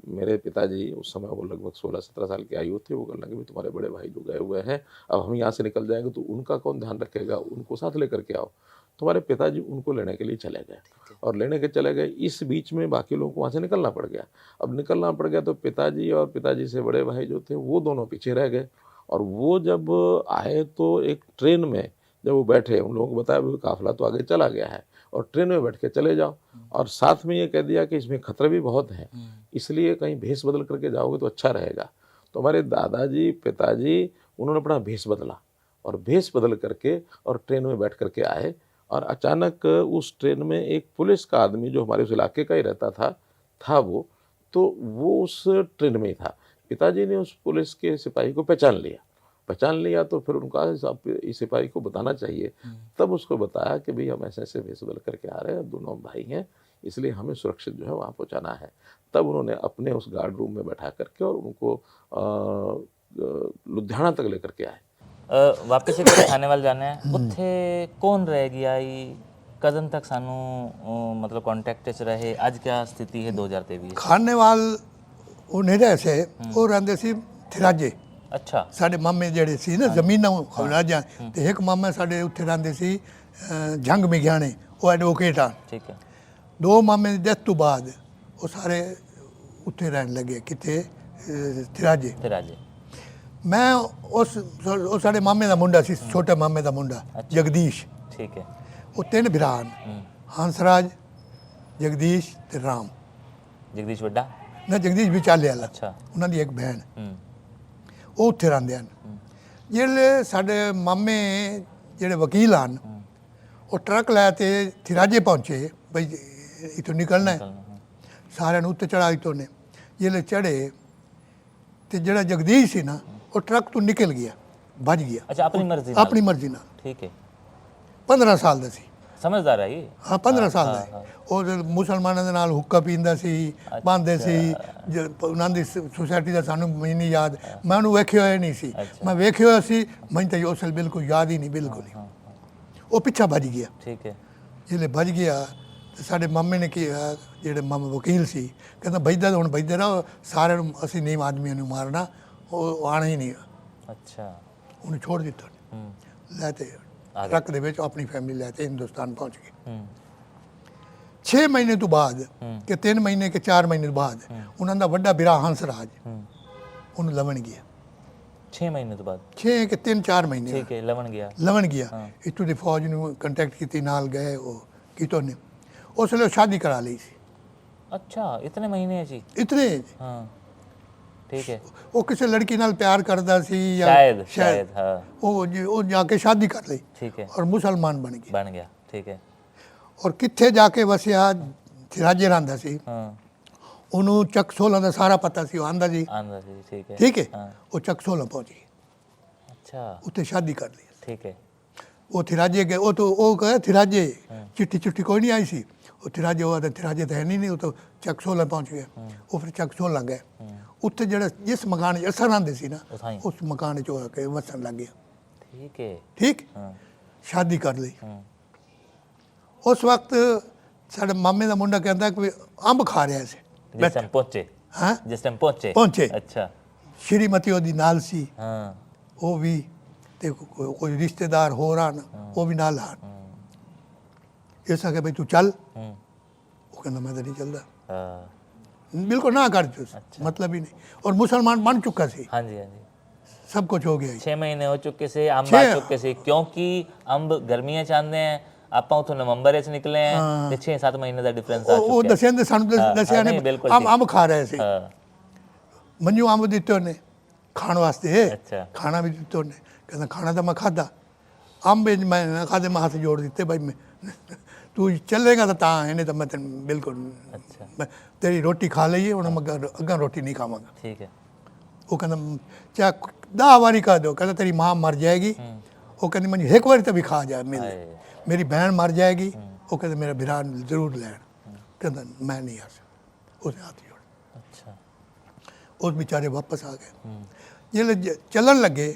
मेरे पिताजी उस समय वो लगभग 16-17 साल की आयु थी, वो कहने लगे, तुम्हारे बड़े भाई जो गए हुए हैं, अब हम यहाँ से निकल जाएंगे तो उनका कौन ध्यान रखेगा, उनको साथ लेकर के आओ। तुम्हारे पिताजी उनको लेने के लिए चले गए, और लेने के चले गए। इस बीच में बाकी लोगों को वहाँ से निकलना पड़ गया। अब निकलना पड़ गया तो पिताजी और पिताजी से बड़े भाई जो थे वो दोनों पीछे रह गए। और वो जब आए तो एक ट्रेन में जब वो बैठे, उन लोगों को बताया भाई काफिला तो आगे चला गया है और ट्रेन में बैठ के चले जाओ, और साथ में ये कह दिया कि इसमें खतरे भी बहुत हैं, इसलिए कहीं भेष बदल करके जाओगे तो अच्छा रहेगा। तो हमारे दादाजी पिताजी उन्होंने अपना भेष बदला, और भेष बदल करके और ट्रेन में बैठ करके आए। और अचानक उस ट्रेन में एक पुलिस का आदमी जो हमारे उस इलाके का ही रहता था वो, तो वो उस ट्रेन में ही था। पिताजी ने उस पुलिस के सिपाही को पहचान लिया तो फिर उनका इस सिपाही को बताना चाहिए। तब उसको बताया कि भाई हम ऐसे ऐसे भेष बदल करके आ रहे हैं, दोनों भाई हैं, इसलिए हमें सुरक्षित जो है वहाँ पहुँचाना है। तब उन्होंने अपने उस गार्ड रूम में बैठा करके और उनको लुधियाना तक लेकर के आए। वापस एक खाने वाल जाने उत्थे कौन रह गया कदम तक सानू मतलब कांटेक्ट च रहे, आज क्या स्थिति है 2023? खाने वाल ਉਹ ਨਹੀਂ ਰਹੇ ਸੇ, ਉਹ ਰਹਿੰਦੇ ਸੀ ਥਿਰਾਜੇ। ਅੱਛਾ। ਸਾਡੇ ਮਾਮੇ ਜਿਹੜੇ ਸੀ ਨਾ ਜ਼ਮੀਨਾਂ ਰਾਜਾਂ, ਤੇ ਇੱਕ ਮਾਮਾ ਸਾਡੇ ਉੱਥੇ ਰਹਿੰਦੇ ਸੀ ਜੰਗ ਮਿਗਿਆਣੇ, ਉਹ ਐਡਵੋਕੇਟ ਆ। ਠੀਕ ਹੈ। ਦੋ ਮਾਮੇ ਦੀ ਡੈਥ ਤੋਂ ਬਾਅਦ ਉਹ ਸਾਰੇ ਉੱਥੇ ਰਹਿਣ ਲੱਗੇ, ਕਿਤੇ ਥਿਰਾਜੇ। ਮੈਂ ਉਹ ਸਾਡੇ ਮਾਮੇ ਦਾ ਮੁੰਡਾ ਸੀ, ਛੋਟੇ ਮਾਮੇ ਦਾ ਮੁੰਡਾ ਜਗਦੀਸ਼। ਠੀਕ ਹੈ। ਉਹ ਤਿੰਨ ਭਰਾ ਹਨ, ਹੰਸਰਾਜ, ਜਗਦੀਸ਼ ਤੇ ਰਾਮ। ਜਗਦੀਸ਼ ਵੱਡਾ ਨਾ ਜਗਦੀਸ਼ ਵਿਚਾਲੇ ਵਾਲਾ। ਅੱਛਾ। ਉਹਨਾਂ ਦੀ ਇੱਕ ਭੈਣ, ਉਹ ਉੱਥੇ ਰਹਿੰਦੇ ਹਨ। ਜਿਹੜੇ ਸਾਡੇ ਮਾਮੇ ਜਿਹੜੇ ਵਕੀਲ ਹਨ, ਉਹ ਟਰੱਕ ਲੈ ਕੇ ਥਿਰਾਜੇ ਪਹੁੰਚੇ, ਬਈ ਇੱਥੋਂ ਨਿਕਲਣਾ ਹੈ। ਸਾਰਿਆਂ ਨੂੰ ਉੱਤੇ ਚੜ੍ਹਾ ਦਿੱਤੇ ਉਹਨੇ। ਜਿਹੜੇ ਚੜ੍ਹੇ ਤੇ ਜਿਹੜਾ ਜਗਦੀਸ਼ ਸੀ ਨਾ, ਉਹ ਟਰੱਕ ਤੋਂ ਨਿਕਲ ਗਿਆ, ਭੱਜ ਗਿਆ। ਅੱਛਾ, ਆਪਣੀ ਮਰਜ਼ੀ ਨਾਲ? ਆਪਣੀ ਮਰਜ਼ੀ ਨਾਲ। ਠੀਕ ਹੈ। 15 ਸਾਲ ਦਾ ਸੀ। ਸਮਝਦਾਰ ਹੈ ਇਹ। ਹਾਂ, 15 ਸਾਲ ਦਾ ਹੈ। ਉਹ ਮੁਸਲਮਾਨਾਂ ਦੇ ਨਾਲ ਹੁੱਕਾ ਪੀਂਦਾ ਸੀ, ਪਾਉਂਦੇ ਸੀ। ਉਹਨਾਂ ਦੀ ਸੁਸਾਇਟੀ ਦਾ ਸਾਨੂੰ ਮੈਨੂੰ ਨਹੀਂ ਯਾਦ, ਮੈਂ ਉਹਨੂੰ ਵੇਖਿਆ ਹੋਇਆ ਨਹੀਂ ਸੀ। ਮੈਂ ਵੇਖਿਆ ਹੋਇਆ ਸੀ, ਮੈਨੂੰ ਤਾਂ ਉਸ ਵੇਲੇ ਬਿਲਕੁਲ ਯਾਦ ਹੀ ਨਹੀਂ, ਬਿਲਕੁਲ ਹੀ। ਉਹ ਪਿੱਛਾ ਭੱਜ ਗਿਆ। ਠੀਕ ਹੈ। ਜਿਹੜੇ ਭੱਜ ਗਿਆ ਤੇ ਸਾਡੇ ਮਾਮੇ ਨੇ ਕਿਹਾ, ਜਿਹੜੇ ਮਾਮਾ ਵਕੀਲ ਸੀ, ਕਹਿੰਦਾ ਭੱਜਦਾ ਹੁਣ ਭੱਜਦੇ ਰਹੋ, ਸਾਰਿਆਂ ਨੂੰ ਅਸੀਂ ਨੀਮ ਆਦਮੀਆਂ ਨੂੰ ਮਾਰਨਾ, ਉਹ ਆਣਾ ਹੀ ਨਹੀਂ। ਅੱਛਾ। ਉਹਨੂੰ ਛੋੜ ਦਿੱਤਾ, ਲੈ ਤੇ ਟਰੱਕ ਦੇ ਵਿੱਚ ਆਪਣੀ ਫੈਮਿਲੀ ਲੈ ਕੇ ਹਿੰਦੁਸਤਾਨ ਪਹੁੰਚ ਗਏ। 6 ਮਹੀਨੇ ਤੋਂ ਬਾਅਦ ਕਿ 3 ਮਹੀਨੇ ਕਿ 4 ਮਹੀਨੇ ਤੋਂ ਬਾਅਦ ਉਹਨਾਂ ਦਾ ਵੱਡਾ ਵੀਰਾ ਹੰਸਰਾਜ ਉਹਨੂੰ ਲਵਣ ਗਿਆ। 6 ਮਹੀਨੇ ਤੋਂ ਬਾਅਦ? 6 ਕਿ 3-4 ਮਹੀਨੇ। ਠੀਕ ਹੈ। ਲਵਣ ਗਿਆ। ਇੱਥੋਂ ਦੀ ਫੌਜ ਨੂੰ ਕੰਟੈਕਟ ਕੀਤੀ, ਨਾਲ ਗਏ ਉਹ ਕਿਤੋਂ ਨੇ। ਉਸ ਵੇਲੇ ਸ਼ਾਦੀ ਕਰਾ ਲਈ ਸੀ। ਅੱਛਾ, ਇਤਨੇ ਮਹੀਨੇ ਜੀ? ਇਤਨੇ। ਹਾਂ, ਠੀਕ ਹੈ। ਉਹ ਕਿਸੇ ਲੜਕੀ ਨਾਲ ਪਿਆਰ ਕਰਦਾ ਸੀ ਜਾਂ ਸ਼ਾਇਦ ਹਾਂ। ਉਹ ਜਾ ਕੇ ਸ਼ਾਦੀ ਕਰ ਲਈ। ਠੀਕ ਹੈ। ਔਰ ਮੁਸਲਮਾਨ ਬਣ ਗਿਆ। ਠੀਕ ਹੈ। ਔਰ ਕਿੱਥੇ ਜਾ ਕੇ ਵਸਿਆ, ਥਿਰਾਜੇ ਰਹਿੰਦਾ ਸੀ। ਹਾਂ। ਉਹਨੂੰ ਚੱਕ ਸੋਲਾਂ ਦਾ ਸਾਰਾ ਪਤਾ ਸੀ, ਉਹ ਆਂਦਾ ਜੀ। ਠੀਕ ਹੈ। ਠੀਕ ਹੈ। ਉਹ ਚੱਕ ਸੋਲਾਂ ਪਹੁੰਚ ਗਈ। ਅੱਛਾ। ਉੱਥੇ ਸ਼ਾਦੀ ਕਰ ਲਈ। ਠੀਕ ਹੈ। ਉਹ ਥਿਰਾਜੇ ਗਏ। ਉਹ ਕਹੇ ਥਿਰਾਜੇ, ਚਿੱਠੀ ਕੋਈ ਨਹੀਂ ਆਈ ਸੀ। ਉਹ ਥਿਰਾਜੇ, ਉਹ ਥਿਰਾਜੇ ਤਾਂ ਹੈ ਨਹੀਂ, ਉਹ ਤਾਂ ਚੱਕ ਸੋਲਾਂ ਪਹੁੰਚ ਗਏ। ਉਹ ਫਿਰ ਚੱਕ ਸੋਲਾਂ ਗਏ। ਉੱਥੇ ਜਿਹੜਾ ਜਿਸ ਮਕਾਨ 'ਚ ਅਸਾਂ ਰਹਿੰਦੇ ਸੀ ਨਾ, ਉਸ ਮਕਾਨ 'ਚ ਆ ਕੇ ਵਸਣ ਲੱਗ ਗਿਆ। ਠੀਕ ਹੈ। ਠੀਕ। ਸ਼ਾਦੀ ਕਰ ਲਈ। ਉਸ ਵਕਤ ਸਾਡੇ ਮਾਮੇ ਦਾ ਮੁੰਡਾ ਕਹਿੰਦਾ ਕਿ ਅੰਬ ਖਾ ਰਿਹਾ ਸੀ। ਜਿਸ ਟਾਈਮ ਪਹੁੰਚੇ। ਅੱਛਾ। ਸ਼੍ਰੀਮਤੀ ਉਹਦੀ ਨਾਲ ਸੀ। ਹਾਂ। ਉਹ ਵੀ ਤੇ ਕੋਈ ਰਿਸ਼ਤੇਦਾਰ ਹੋਰ ਹਨ, ਉਹ ਵੀ ਨਾਲ ਹਨ। ਇਸ ਆ ਕਿ ਬਈ ਤੂੰ ਚੱਲ। ਉਹ ਕਹਿੰਦਾ ਮੈਂ ਤਾਂ ਨਹੀਂ ਚੱਲਦਾ। ਬਿਲਕੁਲ ਨਾ ਕਰ ਦਿੱਤਾ, ਮਤਲਬ ਹੀ ਨਹੀਂ। ਔਰ ਮੁਸਲਮਾਨ ਬਣ ਚੁੱਕਾ ਸੀ। ਹਾਂਜੀ। ਸਭ ਕੁਝ ਹੋ ਗਿਆ। 6 ਮਹੀਨੇ ਹੋ ਚੁੱਕੇ ਸੀ, ਅੰਬ ਆ ਚੁੱਕੇ ਸੀ, ਕਿਉਂਕਿ ਅੰਬ ਗਰਮੀਆਂ ਚ ਆਉਂਦੇ ਆ। ਆਪਾਂ ਉਥੋਂ ਨਵੰਬਰ ਵਿੱਚ ਨਿਕਲੇ ਆ ਤੇ 6-7 ਮਹੀਨੇ ਦਾ ਡਿਫਰੈਂਸ ਆ ਚੁੱਕਿਆ। ਉਹ ਦੱਸਿਆ ਨੇ ਸਾਨੂੰ, ਦੱਸਿਆ ਨੇ ਅੰਬ ਖਾ ਰਹੇ ਸੀ। ਮੈਨੂੰ ਅੰਬ ਦਿੱਤੇ ਉਹਨੇ ਖਾਣ ਵਾਸਤੇ। ਖਾਣਾ ਵੀ ਦਿੱਤਾ ਉਹਨੇ। ਕਹਿੰਦਾ ਖਾਣਾ ਤਾਂ ਮੈਂ ਖਾਧਾ, ਅੰਬ ਮੈਂ ਨਾ ਖਾਧੇ। ਮੈਂ ਹੱਥ ਜੋੜ ਦਿੱਤੇ, ਬਾਈ ਤੂੰ ਚੱਲੇਗਾ ਤਾਂ ਇਹਨੇ ਤਾਂ ਮੈਂ ਤੈਨੂੰ ਬਿਲਕੁਲ ਤੇਰੀ ਰੋਟੀ ਖਾ ਲਈਏ, ਹੁਣ ਮੈਂ ਅੱਗਾ ਰੋਟੀ ਨਹੀਂ ਖਾਵਾਂਗਾ। ਠੀਕ ਹੈ। ਉਹ ਕਹਿੰਦਾ ਚਾਹ 10 ਵਾਰੀ ਖਾ ਦਿਓ। ਕਹਿੰਦਾ ਤੇਰੀ ਮਾਂ ਮਰ ਜਾਏਗੀ। ਉਹ ਕਹਿੰਦੀ ਮੈਨੂੰ ਇੱਕ ਵਾਰੀ ਤਾਂ ਵੀ ਖਾ ਜਾ, ਮੇਰੀ ਭੈਣ ਮਰ ਜਾਏਗੀ, ਉਹ ਕਹਿੰਦੇ ਮੇਰਾ ਬਿਰਾ ਜ਼ਰੂਰ ਲੈਣ, ਕਹਿੰਦਾ ਮੈਂ ਨਹੀਂ ਆ ਸਕਦਾ, ਉਹਦੇ ਹੱਥ ਜੋੜ। ਅੱਛਾ। ਉਸ ਵਿਚਾਰੇ ਵਾਪਸ ਆ ਗਏ। ਜਿਹੜੇ ਚੱਲਣ ਲੱਗੇ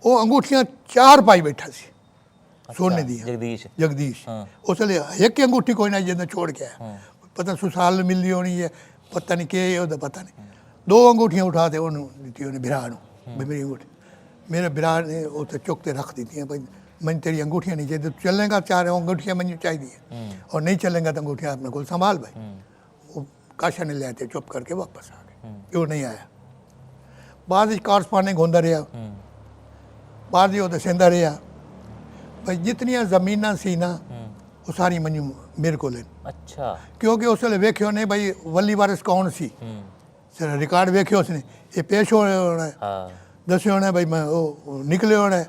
ਉਹ ਅੰਗੂਠੀਆਂ 4 ਪਾਈ ਬੈਠਾ ਸੀ ਸੋਨੇ ਦੀਆਂ। ਜਗਦੀਸ਼ ਉਸ ਵੇਲੇ ਇੱਕ ਅੰਗੂਠੀ ਕੋਈ ਨਾ ਜਿੰਦਾ ਛੋੜ ਕੇ ਆਇਆ, ਪਤਾ ਸੁਸਾਲ ਮਿਲਦੀ ਹੋਣੀ ਹੈ, ਪਤਾ ਨਹੀਂ ਕੀ ਉਹਦਾ ਪਤਾ ਨਹੀਂ। 2 ਅੰਗੂਠੀਆਂ ਉਠਾ ਕੇ ਉਹਨੂੰ ਦਿੱਤੀ, ਉਹਨੇ ਬਿਰਾ ਨੂੰ, ਵੀ ਮੇਰੀ ਅੰਗੂਠੀ। ਮੇਰੇ ਬਿਰਾ ਨੇ ਉੱਥੇ ਚੁੱਕ ਕੇ ਰੱਖ ਦਿੱਤੀਆਂ, ਭਾਈ ਮੈਨੂੰ ਤੇਰੀ ਅੰਗੂਠੀਆਂ ਨਹੀਂ ਚਾਹੀਦੀ, ਚੱਲੇਗਾ 4 ਅੰਗੂਠੀਆਂ ਮੈਨੂੰ ਚਾਹੀਦੀਆਂ, ਔਰ ਨਹੀਂ ਚੱਲੇਗਾ ਤਾਂ ਅੰਗੂਠੀਆਂ ਆਪਣੇ ਕੋਲ ਸੰभाल भाई। ਉਹ ਕਾਸ਼ਾ ਨੇ ਲੈ ਕੇ ਚੁੱਪ ਕਰਕੇ ਵਾਪਸ ਆ ਗਏ, ਉਹ ਨਹੀਂ ਆਇਆ। ਬਾਅਦ ਵਿੱਚ ਕਾਰਸਪੋਂਡਿੰਗ ਹੁੰਦਾ ਰਿਹਾ, ਬਾਅਦ ਵਿੱਚ ਉਹ ਦੱਸਦਾ ਰਿਹਾ ਭਾਈ ਜਿਤਨੀਆਂ ਜ਼ਮੀਨਾਂ ਸੀ ਨਾ ਉਹ ਸਾਰੀ ਮੈਨੂੰ ਮੇਰੇ ਕੋਲ। ਅੱਛਾ। ਕਿਉਂਕਿ ਉਸ ਵੇਲੇ ਵੇਖਿਓ ਨੇ ਭਾਈ ਵਲੀ ਵਾਰਿਸ ਕੌਣ ਸੀ, ਸਰ ਰਿਕਾਰਡ ਵੇਖਿਓ ਉਸਨੇ, ਇਹ ਪੇਸ਼ ਹੋਣਾ ਦੱਸਿਓ ਹੋਣਾ ਭਾਈ ਮੈਂ ਉਹ ਨਿਕਲੇ ਹੋਣਾ।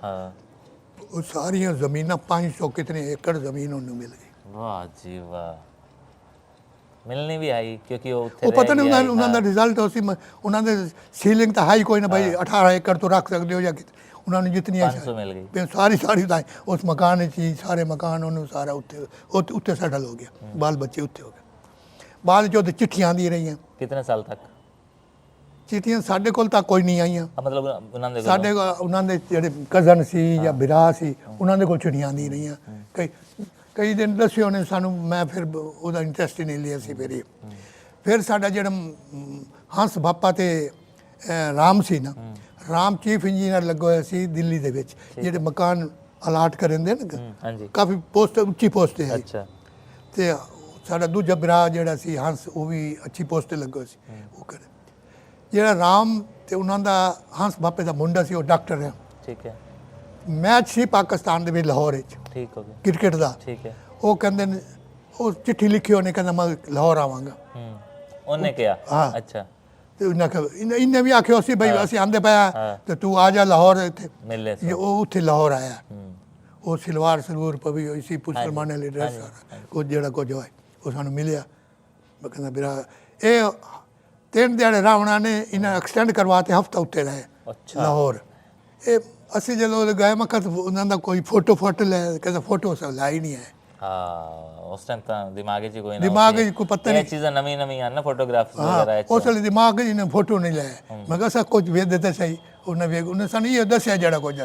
ਉਹ ਸਾਰੀਆਂ ਜ਼ਮੀਨਾਂ 500 ਕਿਤਨੇ ਏਕੜ ਜ਼ਮੀਨ ਉਹਨੂੰ ਮਿਲ ਗਈ। ਵਾਹ ਜੀ ਵਾਹ। ਮਿਲਣੀ ਵੀ ਆਈ ਕਿਉਂਕਿ ਉਹ ਉੱਥੇ ਉਹ ਪਤਾ ਨਹੀਂ ਉਹਨਾਂ ਦਾ ਰਿਜ਼ਲਟ ਸੀ, ਉਹਨਾਂ ਦੇ ਸੀਲਿੰਗ ਤਾਂ ਹਾਈ ਕੋਈ ਨਾ ਭਾਈ 18 ਏਕੜ ਤੋਂ ਰੱਖ ਸਕਦੇ ਹੋ ਜਾਂ ਕਿਤੇ, ਉਹਨਾਂ ਨੂੰ ਜਿਤਨੀਆਂ 500 ਮਿਲ ਗਈ ਸਾਰੀ ਤਾਂ ਉਸ ਮਕਾਨ ਵਿੱਚ ਹੀ, ਸਾਰੇ ਮਕਾਨ ਉਹਨੂੰ ਸਾਰਾ ਉੱਤੇ ਸੈਟਲ ਹੋ ਗਿਆ, ਬਾਲ ਬੱਚੇ ਉੱਤੇ ਹੋ ਗਏ। ਬਾਅਦ 'ਚ ਉਹਦੇ ਚਿੱਠੀਆਂ ਆਉਂਦੀਆਂ ਰਹੀਆਂ। ਕਿਤਨੇ ਸਾਲ ਤੱਕ ਚਿੱਠੀਆਂ ਸਾਡੇ ਕੋਲ ਤਾਂ ਕੋਈ ਨਹੀਂ ਆਈਆਂ, ਮਤਲਬ ਉਹਨਾਂ ਦੇ ਸਾਡੇ ਕੋਲ ਉਹਨਾਂ ਦੇ ਜਿਹੜੇ ਕਜ਼ਨ ਸੀ ਜਾਂ ਬਿਰਾ ਸੀ ਉਹਨਾਂ ਦੇ ਕੋਲ ਚਿੱਠੀਆਂ ਆਉਂਦੀਆਂ ਰਹੀਆਂ। ਕਈ ਦਿਨ ਦੱਸੇ ਉਹਨੇ ਸਾਨੂੰ, ਮੈਂ ਫਿਰ ਉਹਦਾ ਇੰਟਰਸਟ ਹੀ ਨਹੀਂ ਲਿਆ ਸੀ। ਫਿਰ ਸਾਡਾ ਜਿਹੜਾ ਹੰਸ ਬਾਪਾ ਤੇ ਰਾਮ ਸੀ ਨਾ, ਰਾਮ ਚੀਫ ਇੰਜੀਨੀਅਰ ਲੱਗਾ ਹੋਇਆ ਸੀ ਦਿੱਲੀ ਦੇ ਵਿੱਚ, ਜਿਹੜੇ ਮਕਾਨ ਅਲਾਟ ਕਰਦੇ ਨਾ, ਕਾਫੀ ਪੋਸਟ ਉੱਚੀ ਪੋਸਟ ਹੈ। ਅੱਛਾ। ਤੇ ਸਾਡਾ ਦੂਜਾ ਬਿਰਾ ਜਿਹੜਾ ਸੀ ਹੰਸ, ਉਹ ਵੀ ਅੱਛੀ ਪੋਸਟ ਤੇ ਲੱਗਾ ਸੀ। ਉਹ ਕਰੇ ਜਿਹੜਾ ਰਾਮ ਤੇ ਉਹਨਾਂ ਦਾ ਹੰਸ ਬਾਪੇ ਦਾ ਮੁੰਡਾ ਸੀ, ਉਹ ਡਾਕਟਰ ਹੈ। ਠੀਕ ਹੈ। ਮੈਚ ਸੀ ਪਾਕਿਸਤਾਨ ਦੇ ਵਿੱਚ ਲਾਹੌਰ ਵਿੱਚ, ਠੀਕ ਹੋ ਗਿਆ, ਕ੍ਰਿਕਟ ਦਾ। ਠੀਕ ਹੈ। ਉਹ ਕਹਿੰਦੇ ਨੇ, ਉਹ ਚਿੱਠੀ ਲਿਖੀ ਉਹਨੇ, ਕਹਿੰਦਾ ਮੈਂ ਲਾਹੌਰ ਆਵਾਂਗਾ। ਉਹਨੇ ਕਿਹਾ ਅੱਛਾ। ਤੇ ਉਹਨਾਂ ਇਹਨੇ ਵੀ ਆਖਿਆ ਸੀ ਬਈ ਅਸੀਂ ਆਂਦੇ ਪਿਆ ਤੇ ਤੂੰ ਆ ਜਾ ਲਾਹੌਰ ਇੱਥੇ ਮਿਲੇ। ਉਹ ਉੱਥੇ ਲਾਹੌਰ ਆਇਆ, ਉਹ ਸਲਵਾਰ ਸਲਵੂਰ ਪਵੀ ਹੋਈ ਸੀ, ਮੁਸਲਮਾਨ ਵਾਲੀ ਡਰੈਸ, ਉਹ ਜਿਹੜਾ ਕੁਝ ਹੋਇਆ ਉਹ ਸਾਨੂੰ ਮਿਲਿਆ। ਮੈਂ ਕਹਿੰਦਾ ਵੀਰਾ ਇਹ 3 ਦਿਹਾੜੇ ਰਾਵਣਾ ਨੇ ਇਹਨਾਂ ਐਕਸਟੈਂਡ ਕਰਵਾ ਤੇ ਹਫਤਾ ਉੱਤੇ ਰਹੇ ਲਾਹੌਰ। ਇਹ ਅਸੀਂ ਜਦੋਂ ਗਏ ਮੈਂ ਕਿਹਾ ਉਹਨਾਂ ਦਾ ਕੋਈ ਫੋਟੋ ਲੈ, ਕਹਿੰਦਾ ਫੋਟੋ ਸਭ ਲਾਈ ਨਹੀਂ ਹੈ। ਉਸ ਟਾਈਮ ਤਾਂ ਦਿਮਾਗ 'ਚ ਕੋਈ ਨਾ, ਦਿਮਾਗ 'ਚ ਕੋਈ ਪਤਾ ਨਹੀਂ, ਇਹ ਚੀਜ਼ਾਂ ਨਵੀਂ ਆ ਨਾ ਫੋਟੋਗ੍ਰਾਫਸ ਵਗੈਰਾ। ਉਸ ਵੇਲੇ ਦਿਮਾਗ 'ਚ ਇਹਨੇ ਫੋਟੋ ਨਹੀਂ ਲਾਇਆ। ਮੈਂ ਕਿਹਾ ਸਭ ਕੁਝ ਵੇਖ ਦਿੱਤਾ ਸਹੀ। ਉਹਨੇ ਸਾਨੂੰ ਇਹ ਦੱਸਿਆ ਜਿਹੜਾ ਕੁਝ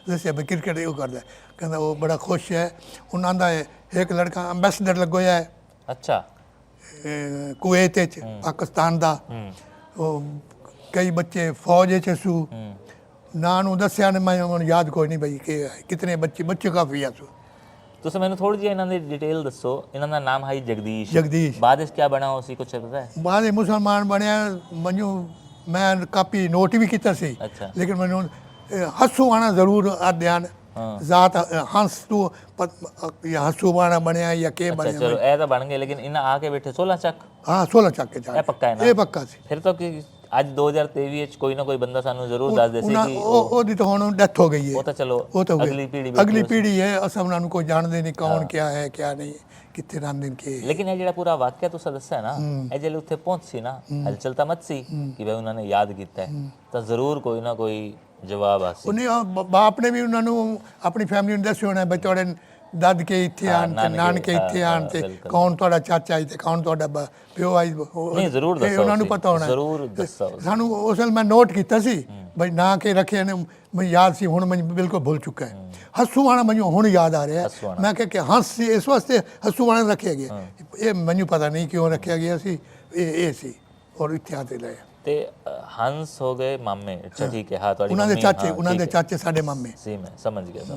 ਦੱਸਿਆ ਵੀ ਕ੍ਰਿਕਟ ਉਹ ਕਰਦਾ। ਕਹਿੰਦਾ ਉਹ ਬੜਾ ਖੁਸ਼ ਹੈ। ਉਹਨਾਂ ਦਾ ਇੱਕ ਲੜਕਾ ਅੰਬੈਸਡਰ ਲੱਗਿਆ ਹੈ। ਅੱਛਾ। ਕੁਵੈਤ 'ਚ ਪਾਕਿਸਤਾਨ ਦਾ। ਉਹ ਕਈ ਬੱਚੇ ਫੌਜ 'ਚ ਸੂ, ਨਾਂ ਨੂੰ ਦੱਸਿਆ ਨੇ, ਮੈਂ ਹੁਣ ਯਾਦ ਕੋਈ ਨਹੀਂ ਬਈ ਕਿ ਕਿਤਨੇ ਬੱਚੇ ਕਾਫੀ ਆ ਸੂ। ਤੁਸੀਂ ਮੈਨੂੰ ਥੋੜੀ ਜਿਹੀ ਇਹਨਾਂ ਦੀ ਡਿਟੇਲ ਦੱਸੋ। ਇਹਨਾਂ ਦਾ ਨਾਮ ਹੈ ਜਗਦੀਸ਼। ਬਾਅਦ ਵਿੱਚ ਕੀ ਬਣਾ ਸੀ, ਕੁਝ ਪਤਾ ਹੈ? ਬਾਅਦ ਮੁਸਲਮਾਨ ਬਣਿਆ। ਮੈਨੂੰ ਮੈਂ ਕਾਪੀ ਨੋਟ ਵੀ ਕੀਤਾ ਸੀ, ਲੇਕਿਨ ਮੈਨੂੰ ਹੱਸੂ ਆਣਾ ਜ਼ਰੂਰ ਆਦਿਆਨ ਜ਼ਾਤ ਹੰਸ ਤੋਂ ਹੱਸੂ ਬਾਣਾ ਬਣਿਆ ਜਾਂ ਕੇ ਬਣਿਆ। ਚਲੋ ਇਹ ਤਾਂ ਬਣ ਗਏ, ਲੇਕਿਨ ਇਹਨਾਂ ਆ ਕੇ ਬੈਠੇ 16 ਚੱਕ। ਹਾਂ 16 ਚੱਕ ਕੇ ਜਾ, ਇਹ ਪੱਕਾ ਹੈ ਨਾ? ਇਹ ਪੱਕਾ ਸੀ। ਫਿਰ ਤਾਂ ਕਿ ਅੱਜ 2023 ਵਿੱਚ ਕੋਈ ਨਾ ਕੋਈ ਬੰਦਾ ਸਾਨੂੰ ਜ਼ਰੂਰ ਦੱਸ ਦੇ ਸੀ ਕਿ ਉਹਦੀ ਤਾਂ ਹੁਣ ਡੈਥ ਹੋ ਗਈ ਹੈ। ਉਹ ਤਾਂ ਚਲੋ ਅਗਲੀ ਪੀੜ੍ਹੀ ਹੈ, ਅਸਾਂ ਉਹਨਾਂ ਨੂੰ ਕੋਈ ਜਾਣਦੇ ਨਹੀਂ ਕੌਣ ਕਿਆ ਹੈ ਕਿਆ ਨਹੀਂ, ਕਿੱਥੇ ਰਹਿੰਦੇ ਨੇ ਕੀ। ਲੇਕਿਨ ਇਹ ਜਿਹੜਾ ਪੂਰਾ ਵਾਕਿਆ ਤੁਸੀਂ ਦੱਸਿਆ ਨਾ, ਇਹ ਜਿਹੜੇ ਉੱਥੇ ਪਹੁੰਚ ਸੀ ਨਾ, ਹਲਚਲ ਤਾਂ ਮਤ ਸੀ ਕਿ ਬਈ ਉਹਨਾਂ ਨੇ ਯਾਦ ਕੀਤਾ ਹੈ, ਤਾਂ ਜ਼ਰੂਰ ਕੋਈ ਨਾ ਕੋਈ ਜਵਾਬ ਆ ਸੀ। ਉਹਨੇ ਬਾਪ ਨੇ ਵੀ ਉਹਨਾਂ ਨੂੰ ਆਪਣੀ ਫੈਮਿਲੀ ਨੂੰ ਦੱਸਿਆ ਹੋਣਾ, ਬਈ ਤੁਹਾਡੇ ਦਾਦਕੇ ਇੱਥੇ ਆਣ ਤੇ ਨਾਨਕੇ ਇੱਥੇ ਆਣ ਤੇ ਕੌਣ ਤੁਹਾਡਾ ਚਾਚਾ ਹੈ ਤੇ ਕੌਣ ਤੁਹਾਡਾ ਪਿਓ ਆਈ। ਨਹੀਂ ਜ਼ਰੂਰ ਦੱਸੋ, ਉਹਨਾਂ ਨੂੰ ਪਤਾ ਹੋਣਾ, ਜ਼ਰੂਰ ਦੱਸੋ ਸਾਨੂੰ। ਉਸ ਵੇਲੇ ਮੈਂ ਨੋਟ ਕੀਤਾ ਸੀ ਬਈ ਨਾ ਕੇ ਰੱਖੇ ਨੇ, ਮੈਨੂੰ ਯਾਦ ਸੀ, ਹੁਣ ਮੈਨੂੰ ਬਿਲਕੁਲ ਭੁੱਲ ਚੁੱਕਾ ਹੈ। ਹੱਸੂਆਣਾ ਮੈਨੂੰ ਹੁਣ ਯਾਦ ਆ ਰਿਹਾ। ਮੈਂ ਕਿਹਾ ਕਿ ਹੰਸ ਸੀ, ਇਸ ਵਾਸਤੇ ਹੱਸੂਆਣਾ ਰੱਖਿਆ ਗਿਆ। ਇਹ ਮੈਨੂੰ ਪਤਾ ਨਹੀਂ ਕਿਉਂ ਰੱਖਿਆ ਗਿਆ ਸੀ, ਇਹ ਸੀ ਔਰ ਇੱਥੇ ਆਤੇ ਲਏ। ਤੇ ਹੰਸ ਹੋ ਗਏ ਮਾਮੇ। ਅੱਛਾ ਠੀਕ ਹੈ। ਹਾਂ ਤੁਹਾਡੀ ਉਹਨਾਂ ਦੇ ਚਾਚੇ ਸਾਡੇ ਮਾਮੇ ਸੀ। ਮੈਂ ਸਮਝ ਗਿਆ।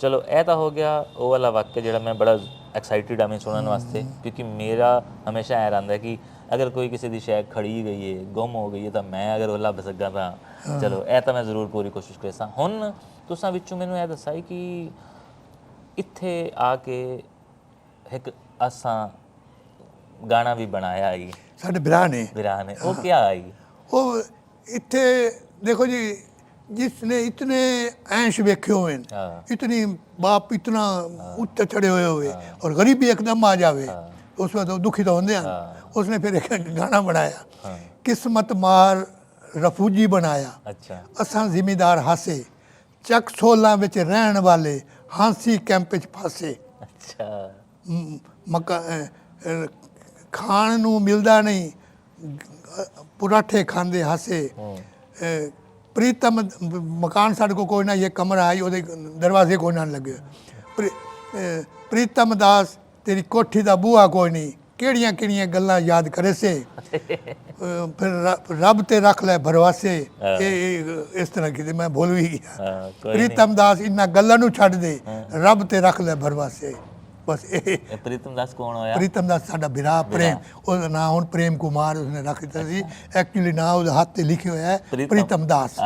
ਚਲੋ ਇਹ ਤਾਂ ਹੋ ਗਿਆ ਉਹ ਵਾਲਾ ਵਾਕਿਆ ਜਿਹੜਾ ਮੈਂ ਬੜਾ ਐਕਸਾਈਟਿਡ ਆ ਮੈਂ ਸੁਣਨ ਵਾਸਤੇ, ਕਿਉਂਕਿ ਮੇਰਾ ਹਮੇਸ਼ਾ ਇਹ ਰਹਿੰਦਾ ਕਿ ਅਗਰ ਕੋਈ ਕਿਸੇ ਦੀ ਸ਼ੈ ਖੜੀ ਗਈ ਹੈ, ਗੁੰਮ ਹੋ ਗਈ ਹੈ, ਤਾਂ ਮੈਂ ਅਗਰ ਉਹ ਲੱਭ ਸਕਾਂ ਤਾਂ ਚਲੋ ਇਹ ਤਾਂ ਮੈਂ ਜ਼ਰੂਰ ਪੂਰੀ ਕੋਸ਼ਿਸ਼ ਕਰਾਂਗਾ। ਹੁਣ ਤੁਸੀਂ ਵਿੱਚੋਂ ਮੈਨੂੰ ਇਹ ਦੱਸਿਆ ਕਿ ਇੱਥੇ ਆ ਕੇ ਇੱਕ ਅਸਾਂ ਗਾਣਾ ਵੀ ਬਣਾਇਆ ਹੈ ਸਾਡੇ ਬਿਰਾ ਨੇ। ਉਹ क्या आई? वो इतने देखो जी, जिसने इतने ऐश वेखे हुए, इतनी बाप इतना उत्ते चढ़े हुए और गरीबी एकदम आ जावे, उसमें तो दुखी तो होंगे। उसने फिर एक गाना बनाया, किस्मत मार रफूजी बनाया। अच्छा। असां जिमीदार हासे, चक 16 विच रहन वाले हांसी कैंप च फासे। अच्छा। ਮੱਕਾ ਖਾਣ ਨੂੰ ਮਿਲਦਾ ਨਹੀਂ, ਪਰਾਠੇ ਖਾਂਦੇ ਹਾਸੇ। ਪ੍ਰੀਤਮ ਮਕਾਨ ਸਾਡੇ ਕੋਲ ਕੋਈ ਨਾ, ਇਹ ਕਮਰਾ ਆਈ ਉਹਦੇ ਦਰਵਾਜ਼ੇ ਕੋਈ ਨਾ ਲੱਗੇ। ਪ੍ਰੀਤਮ ਦਾਸ ਤੇਰੀ ਕੋਠੀ ਦਾ ਬੂਹਾ ਕੋਈ ਨਹੀਂ, ਕਿਹੜੀਆਂ ਕਿਹੜੀਆਂ ਗੱਲਾਂ ਯਾਦ ਕਰੇ ਸੇ। ਫਿਰ ਰੱਬ ਤੇ ਰੱਖ ਲੈ ਭਰਵਾਸੇ। ਇਹ ਇਸ ਤਰ੍ਹਾਂ ਕਿਤੇ ਮੈਂ ਭੁੱਲ ਵੀ ਗਿਆ। ਪ੍ਰੀਤਮ ਦਾਸ ਇਹਨਾਂ ਗੱਲਾਂ ਨੂੰ ਛੱਡ ਦੇ, ਰੱਬ ਤੇ ਰੱਖ ਲੈ ਭਰਵਾਸੇ। ਬਸ ਇਹ ਪ੍ਰੀਤਮ ਦਾਸ ਕੌਣ ਹੋਇਆ? ਪ੍ਰੀਤਮ ਦਾਸ ਸਾਡਾ ਵੀਰਾ ਪ੍ਰੇਮ, ਉਹਦਾ ਨਾਂ ਹੁਣ ਪ੍ਰੇਮ ਕੁਮਾਰ ਉਸਨੇ ਰੱਖ ਦਿੱਤਾ ਸੀ। ਐਕਚੁਅਲੀ ਨਾਂ ਉਹਦੇ ਹੱਥ ਤੇ ਲਿਖਿਆ ਹੋਇਆ ਹੈ ਪ੍ਰੀਤਮ ਦਾਸ।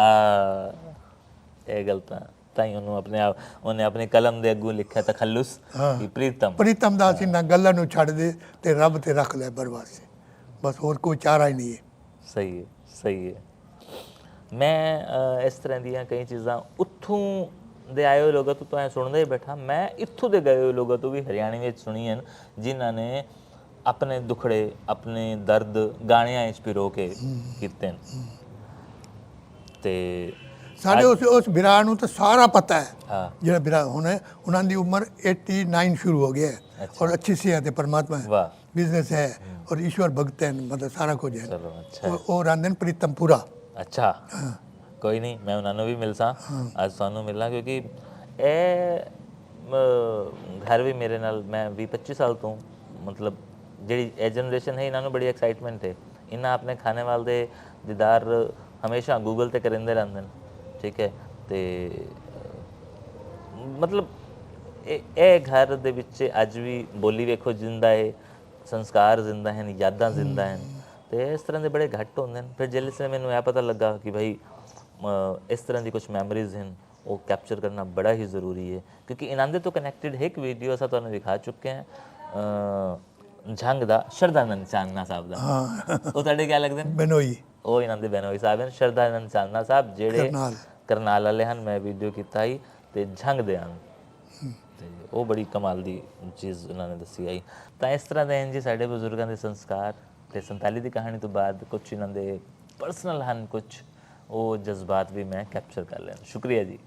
ਇਹ ਗਲਤ ਹੈ, ਤਾਂ ਹੀ ਉਹਨੂੰ ਆਪਣੇ ਆਪ ਉਹਨੇ ਆਪਣੀ ਕਲਮ ਦੇ ਅੱਗੋਂ ਲਿਖਿਆ ਤਖੱਲੁਸ ਕਿ ਪ੍ਰੀਤਮ ਦਾਸ ਇਹਨਾਂ ਗੱਲਾਂ ਨੂੰ ਛੱਡ ਦੇ ਤੇ ਰੱਬ ਤੇ ਰੱਖ ਲੈ ਭਰਵਾਸੇ। ਬਸ ਹੋਰ ਕੋਈ ਚਾਰਾ ਹੀ ਨਹੀਂ ਹੈ। ਸਹੀ ਹੈ, ਸਹੀ ਹੈ। ਮੈਂ ਇਸ ਤਰ੍ਹਾਂ ਦੀਆਂ ਕਈ ਚੀਜ਼ਾਂ ਉੱਥੋਂ ਦੇ ਆਏ ਹੋਏ ਲੋਕਾਂ ਤੋਂ ਤਾਂ ਸੁਣਦਾ ਹੀ ਬੈਠਾ। ਮੈਂ ਇੱਥੋਂ ਦੇ ਗਏ ਹੋਏ ਲੋਕਾਂ ਤੋਂ ਵੀ ਹਰਿਆਣੇ ਵਿੱਚ ਸੁਣੀ ਹਨ, ਜਿਨ੍ਹਾਂ ਨੇ ਆਪਣੇ ਦੁਖੜੇ, ਆਪਣੇ ਦਰਦ ਗਾਣਿਆਂ ਵਿੱਚ ਪਿਰੋ ਕੇ ਕੀਤੇ ਨੇ। ਤੇ ਸਾਡੇ ਉਸ ਵਿਰਾ ਨੂੰ ਤਾਂ ਸਾਰਾ ਪਤਾ ਹੈ। ਹਾਂ, ਜਿਹੜਾ ਵਿਰਾ ਹੁਣ ਹੈ, ਉਹਨਾਂ ਦੀ ਉਮਰ 89 ਸ਼ੁਰੂ ਹੋ ਗਿਆ ਹੈ ਔਰ ਅੱਛੀ ਸਿਹਤ ਹੈ, परमात्मा है, वाह, बिजनेस है और ईश्वर भक्त है, मतलब सारा कुछ है। चलो अच्छा। ਉਹ ਰਹਿੰਦੇ ਨੇ ਪ੍ਰੀਤਮਪੁਰਾ। ਅੱਛਾ, ਕੋਈ ਨਹੀਂ, ਮੈਂ ਉਹਨਾਂ ਨੂੰ ਵੀ ਮਿਲਸਾਂ ਅੱਜ ਤੁਹਾਨੂੰ ਮਿਲਣਾ, ਕਿਉਂਕਿ ਇਹ ਘਰ ਵੀ ਮੇਰੇ ਨਾਲ ਮੈਂ 20-25 ਸਾਲ ਤੋਂ, ਮਤਲਬ ਜਿਹੜੀ ਇਹ ਜਨਰੇਸ਼ਨ ਹੈ ਇਹਨਾਂ ਨੂੰ ਬੜੀ ਐਕਸਾਈਟਮੈਂਟ ਹੈ। ਇਹਨਾਂ ਆਪਣੇ ਖਾਣੇ ਵਾਲ ਦੇ ਦੀਦਾਰ ਹਮੇਸ਼ਾ ਗੂਗਲ ਤੇ ਕਰਿੰਦੇ ਰਹਿੰਦੇ ਨੇ, ਠੀਕ ਹੈ। ਤੇ ਮਤਲਬ ਇਹ ਘਰ ਦੇ ਵਿੱਚ ਅੱਜ ਵੀ ਬੋਲੀ ਵੇਖੋ ਜਿੰਦਾ ਹੈ, ਸੰਸਕਾਰ ਜ਼ਿੰਦਾ ਹਨ, ਯਾਦਾਂ ਜ਼ਿੰਦਾ ਹਨ। ਤੇ ਇਸ ਤਰ੍ਹਾਂ ਦੇ ਬੜੇ ਘੱਟ ਹੁੰਦੇ ਨੇ। ਫਿਰ ਜਿਸ ਮੈਨੂੰ ਇਹ ਪਤਾ ਲੱਗਾ ਕਿ ਭਾਈ ਇਸ ਤਰ੍ਹਾਂ ਦੀ ਕੁਝ ਮੈਮਰੀਜ਼ ਹਨ, ਉਹ ਕੈਪਚਰ ਕਰਨਾ ਬੜਾ ਹੀ ਜ਼ਰੂਰੀ ਹੈ, ਕਿਉਂਕਿ ਇਹਨਾਂ ਦੇ ਤੋਂ ਕਨੈਕਟਡ ਇੱਕ ਵੀਡੀਓ ਅਸੀਂ ਤੁਹਾਨੂੰ ਦਿਖਾ ਚੁੱਕੇ ਹਾਂ, ਝੰਗ ਦਾ ਸ਼ਰਦਾਨੰਦ ਚਾਨਣਾ ਸਾਹਿਬ ਦਾ। ਉਹ ਤੁਹਾਡੇ ਕੀ ਲੱਗਦੇ ਨੇ? ਬਨੋਈ। ਉਹ ਇਹਨਾਂ ਦੇ ਬਨੋਈ ਸਾਹਿਬ ਹਨ, ਸ਼ਰਦਾਨੰਦ ਚਾਨਣਾ ਸਾਹਿਬ, ਜਿਹੜੇ ਕਰਨਾਲ ਵਾਲੇ ਹਨ। ਮੈਂ ਵੀਡੀਓ ਕੀਤਾ ਸੀ ਤੇ ਝੰਗ ਦੇ ਹਨ, ਤੇ ਉਹ ਬੜੀ ਕਮਾਲ ਦੀ ਚੀਜ਼ ਉਹਨਾਂ ਨੇ ਦੱਸੀ ਆਈ। ਤਾਂ ਇਸ ਤਰ੍ਹਾਂ ਦੇ ਹਨ ਜੀ ਸਾਡੇ ਬਜ਼ੁਰਗਾਂ ਦੇ ਸੰਸਕਾਰ। ਤੇ 47 ਦੀ ਕਹਾਣੀ ਤੋਂ ਬਾਅਦ ਕੁਝ ਇਹਨਾਂ ਦੇ ਪਰਸਨਲ ਹਨ, ਕੁਝ ਉਹ ਜਜ਼ਬਾਤ ਵੀ ਮੈਂ ਕੈਪਚਰ ਕਰ ਲਿਆ। ਸ਼ੁਕਰੀਆ ਜੀ।